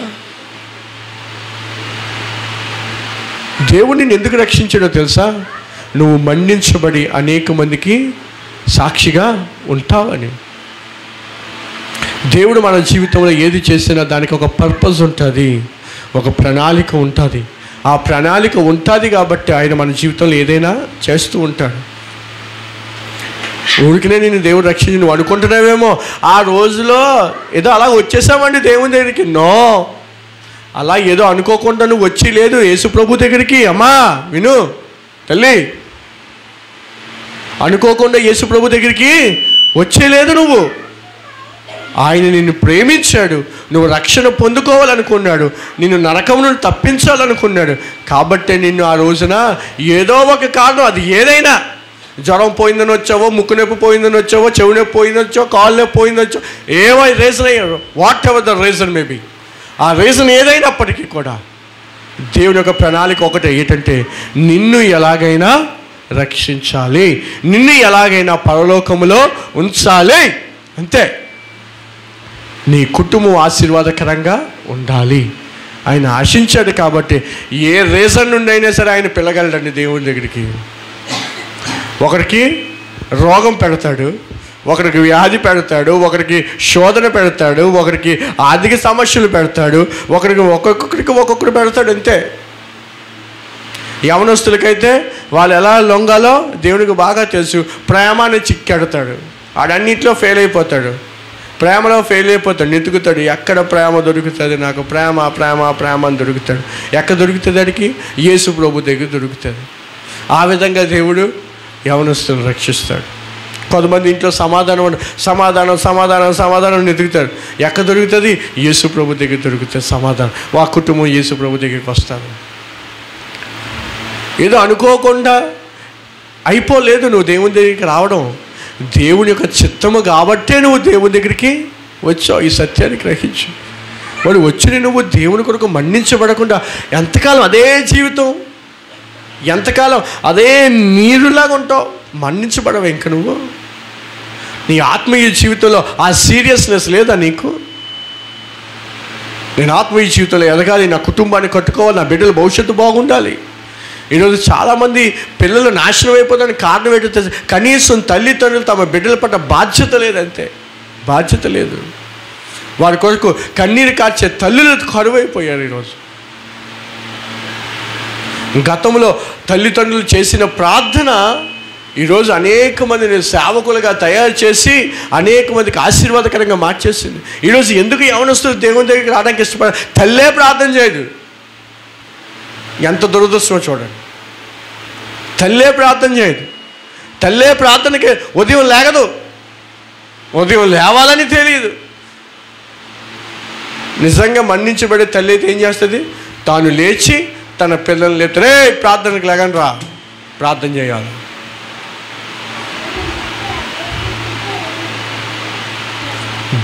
దేవుడు నిన్ను ఎందుకు రక్షించాడో తెలుసా? నువ్వు మండించబడి అనేక మందికి సాక్షిగా ఉంటావని. దేవుడు మన జీవితంలో ఏది చేసినా దానికి ఒక పర్పస్ ఉంటుంది, ఒక ప్రణాళిక ఉంటుంది. ఆ ప్రణాళిక ఉంటుంది కాబట్టి ఆయన మన జీవితంలో ఏదైనా చేస్తూ ఉంటాడు. ఊరికనే నేను దేవుడు రక్షించి నువ్వు అనుకుంటున్నావేమో, ఆ రోజులో ఏదో అలా వచ్చేసామండి దేవుని దగ్గరికి. నో, అలా ఏదో అనుకోకుండా నువ్వు వచ్చి లేదు యేసు ప్రభు దగ్గరికి. అమ్మా విను తల్లి, అనుకోకుండా యేసు ప్రభు దగ్గరికి వచ్చేలేదు నువ్వు. ఆయన నిన్ను ప్రేమించాడు, నువ్వు రక్షణ పొందుకోవాలనుకున్నాడు, నిన్ను నరకం నుండి తప్పించాలనుకున్నాడు. కాబట్టి నిన్ను ఆ రోజున ఏదో ఒక కారణం, అది ఏదైనా, జ్వరం పోయిందని వచ్చావో, ముక్కు నొప్పి పోయిందని వచ్చావో, చెవి నొప్పి పోయిందని వచ్చావో, కాళ్ళు నొప్పి పోయిందని వచ్చావో, ఏవో రీజన్ అయ్యారు, what ever the reason maybe, ఆ రీజన్ ఏదైనప్పటికీ కూడా దేవుని యొక్క ప్రణాళిక ఒకటే, ఏంటంటే నిన్ను ఎలాగైనా రక్షించాలి, నిన్ను ఎలాగైనా పరలోకములో ఉంచాలి, అంతే. నీ కుటుంబం ఆశీర్వాదకరంగా ఉండాలి ఆయన ఆశించాడు. కాబట్టి ఏ రీజన్ నుండి అయినా సరే ఆయన పిల్లగలడండి దేవుని దగ్గరికి. ఒకరికి రోగం పెడతాడు, ఒకరికి వ్యాధి పెడతాడు, ఒకరికి శోధన పెడతాడు, ఒకరికి ఆర్థిక సమస్యలు పెడతాడు, ఒక్కొక్కరికి పెడతాడు, అంతే. యవనస్తులకైతే వాళ్ళు ఎలా లొంగాలో దేవునికి బాగా తెలుసు. ప్రేమాన్ని చిక్కెడతాడు, ఆడన్నింటిలో ఫెయిల్ అయిపోతాడు, ప్రేమలో ఫెయిల్ అయిపోతాడు, నెతుకుతాడు. ఎక్కడ ప్రేమ దొరుకుతుంది నాకు, ప్రేమ ప్రేమ ప్రేమ అని దొరుకుతాడు. ఎక్కడ దొరుకుతుంది అడిగి? యేసు ప్రభు దగ్గర దొరుకుతుంది. ఆ విధంగా దేవుడు యవనస్తులను రక్షిస్తాడు. కొంతమంది ఇంట్లో సమాధానం నెతుకుతారు. ఎక్కడ దొరుకుతుంది? యేసు ప్రభు దగ్గర దొరుకుతుంది సమాధానం. ఆ కుటుంబం యేసు ప్రభు దగ్గరికి వస్తారు. ఏదో అనుకోకుండా అయిపోలేదు నువ్వు దేవుని దగ్గరికి రావడం, దేవుని యొక్క చిత్తము కాబట్టే నువ్వు దేవుని దగ్గరికి వచ్చావు. ఈ సత్యాన్ని గ్రహించు. వాడు వచ్చి నువ్వు దేవుని కొరకు మన్నించబడకుండా ఎంతకాలం అదే జీవితం, ఎంతకాలం అదే నీరులాగా ఉంటావు? మన్నించబడవు ఇంక నువ్వు. నీ ఆత్మీయ జీవితంలో ఆ సీరియస్నెస్ లేదా నీకు? నేను ఆత్మీయ జీవితంలో ఎదగాలి, నా కుటుంబాన్ని కట్టుకోవాలి, నా బిడ్డల భవిష్యత్తు బాగుండాలి, ఈరోజు చాలామంది పిల్లలు నాశనం అయిపోతానికి కారణం ఏంటో తెలుసు, కనీసం తల్లిదండ్రులు తమ బిడ్డల పట్ల బాధ్యత లేదంతే, బాధ్యత లేదు. వారి కొరకు కన్నీరు కార్చే తల్లులు కరువైపోయారు ఈరోజు. గతంలో తల్లిదండ్రులు చేసిన ప్రార్థన ఈరోజు అనేక మందిని సేవకులుగా తయారు చేసి అనేక మందికి ఆశీర్వాదకరంగా మార్చేసింది. ఈరోజు ఎందుకు యవనస్తులు దేవుని దగ్గరికి రావడానికి ఇష్టపడ, తల్లే ప్రార్థన చేయదు. ఎంత దురదృష్టమో చూడండి. తల్లే ప్రార్థన చేయదు. తల్లే ప్రార్థనకి ఉదయం లేగదు, ఉదయం లేవాలని తెలియదు. నిజంగా మన్నించబడే తల్లి అయితే ఏం చేస్తుంది? తాను లేచి తన పిల్లల్ని లేపుతారే, ప్రార్థనకి లేగని రా, ప్రార్థన చేయాలి.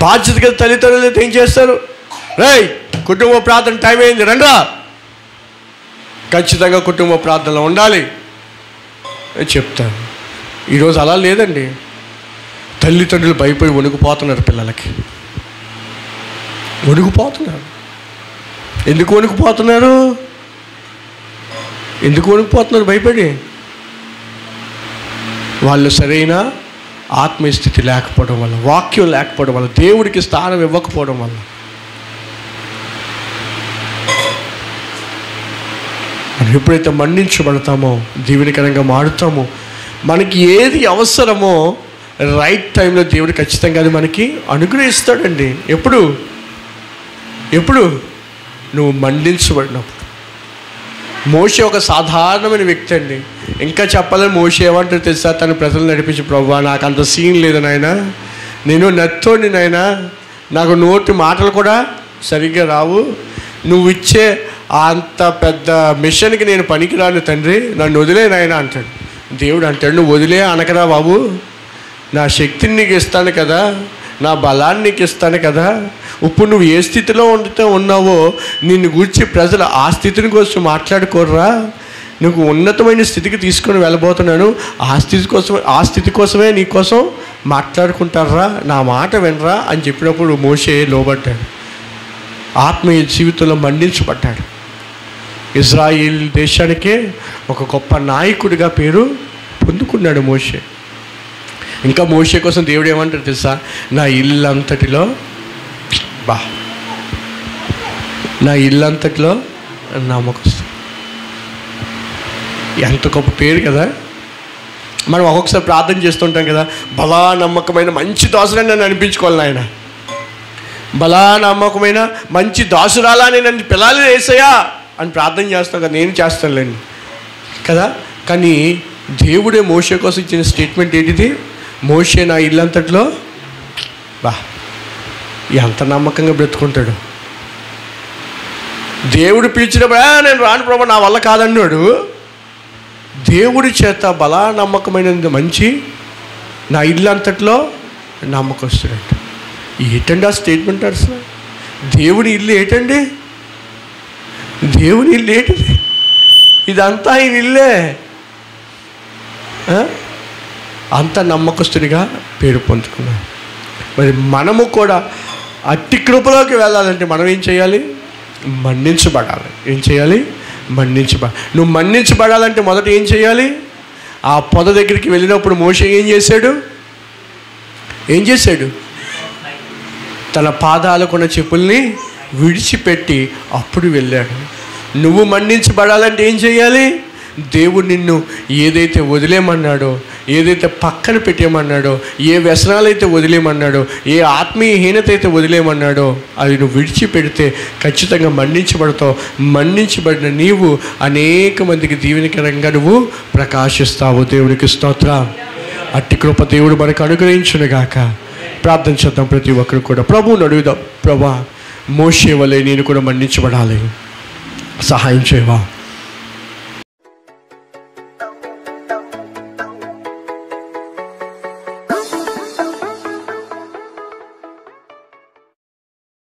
బాధ్యతగా తల్లిదండ్రులు అయితే ఏం చేస్తారు? రేయ్, కుటుంబ ప్రార్థన టైం అయింది రండ్రా. ఖచ్చితంగా కుటుంబ ప్రార్థనలో ఉండాలి చెప్తారు. ఈరోజు అలా లేదండి. తల్లిదండ్రులు భయపడి వణుకుపోతున్నారు, పిల్లలకి వణుకుపోతున్నారు. ఎందుకు వణుకుపోతున్నారు? ఎందుకు వణుకుపోతున్నారు భయపడి? వాళ్ళు సరైన ఆత్మీయ స్థితి లేకపోవడం వల్ల, వాక్యం లేకపోవడం వల్ల, దేవుడికి స్థానం ఇవ్వకపోవడం వల్ల. మనం ఎప్పుడైతే మన్నించబడతామో, దీవెనకరంగా మారుతామో, మనకి ఏది అవసరమో రైట్ టైంలో దేవుడు ఖచ్చితంగా అది మనకి అనుగ్రహిస్తాడండి. ఎప్పుడు నువ్వు మన్నించబడినప్పుడు. మోషే ఒక సాధారణమైన వ్యక్తి అండి. ఇంకా చెప్పాలని మోషే ఏమంటారు తెలుసా? తన ప్రజలు నడిపించి, ప్రభువా నాకు అంత సీన్ లేదు నాయనా, నేను నత్తోని నాయనా, నాకు నోటి మాటలు కూడా సరిగ్గా రావు, నువ్వు ఇచ్చే అంత పెద్ద మిషన్కి నేను పనికిరాను తండ్రి, నన్ను వదిలే నాయనా అంటాడు. దేవుడు అంటాడు, నువ్వు వదిలే అనకరా బాబు, నా శక్తిని నీకు ఇస్తాను కదా, నా బలాన్ని నీకు ఇస్తాను కదా. ఇప్పుడు నువ్వు ఏ స్థితిలో ఉన్నావో నిన్ను గూర్చి ప్రజలు ఆ స్థితిని కోసం మాట్లాడుకోర్రా, నువ్వు ఉన్నతమైన స్థితికి తీసుకొని వెళ్ళబోతున్నాను, ఆ స్థితి కోసమే నీ కోసం మాట్లాడుకుంటారా, నా మాట వినరా అని చెప్పినప్పుడు మోషే లోబడ్డాడు. ఆత్మీయ జీవితంలో మన్నించబడ్డాడు. ఇజ్రాయిల్ దేశానికే ఒక గొప్ప నాయకుడిగా పేరు పొందుకున్నాడు మోషే. ఇంకా మోషే కోసం దేవుడు ఏమంటాడు తెలుసా? నా ఇల్లంతటిలో నమ్మకం. ఎంత గొప్ప పేరు కదా. మనం ఒక్కొక్కసారి ప్రార్థన చేస్తుంటాం కదా, బలా నమ్మకమైన మంచి దాసురాలని నన్ను అనిపించుకోవాలి నాయన, బలా నమ్మకమైన మంచి దాసురాలని నన్ను పిల్లలు వేసాయా అని ప్రార్థన చేస్తాం కదా. నేను చేస్తానులేండి కదా. కానీ దేవుడే మోషే కోసం ఇచ్చిన స్టేట్మెంట్ ఏంటిది? మోషే నా ఇల్లంతట్లో ఎంత నమ్మకంగా బ్రతుకుంటాడు. దేవుడు పిలిచినప్పుడు నేను రాను ప్రభు, నా వల్ల కాదన్నాడు. దేవుడి చేత బలా నమ్మకమైనది మంచి నా ఇల్లంతట్లో నమ్మకస్తుడంట. ఏంటండి ఆ స్టేట్మెంట్? అసలు దేవుని ఇల్లు ఏంటండి? దేవుని ఇల్లు ఏంటిది? ఇదంతా ఆయన ఇల్లే. అంత నమ్మకస్తుడిగా పేరు పొందుకున్నాడు. మరి మనము కూడా అట్టి కృపలోకి వెళ్ళాలంటే మనం ఏం చేయాలి? మన్నించబడాలి. ఏం చేయాలి? నువ్వు మన్నించబడాలంటే మొదట ఏం చేయాలి? ఆ పొద దగ్గరికి వెళ్ళినప్పుడు మోషే ఏం చేశాడు? తన పాదాలకున్న చెప్పుల్ని విడిచిపెట్టి అప్పుడు వెళ్ళాడు. నువ్వు మన్నించబడాలంటే ఏం చేయాలి? దేవుడు నిన్ను ఏదైతే వదిలేయమన్నాడో, ఏదైతే పక్కన పెట్టేయమన్నాడో, ఏ వ్యసనాలు అయితే వదిలేయమన్నాడో, ఏ ఆత్మీయహీనత అయితే వదిలేయమన్నాడో అది నువ్వు విడిచిపెడితే ఖచ్చితంగా మన్నించబడతావు. మన్నించబడిన నీవు అనేక మందికి దీవెనకరంగా నువ్వు ప్రకాశిస్తావు. దేవునికి స్తోత్రం. అట్టి కృప దేవుడు మనకు అనుగ్రహించునుగాక. ప్రార్థన చేద్దాం ప్రతి ఒక్కరు కూడా. ప్రభువుని అడుగుదాం, ప్రభా మోషే వలె నేను కూడా మన్నించబడాలి, సహాయం చేయవా.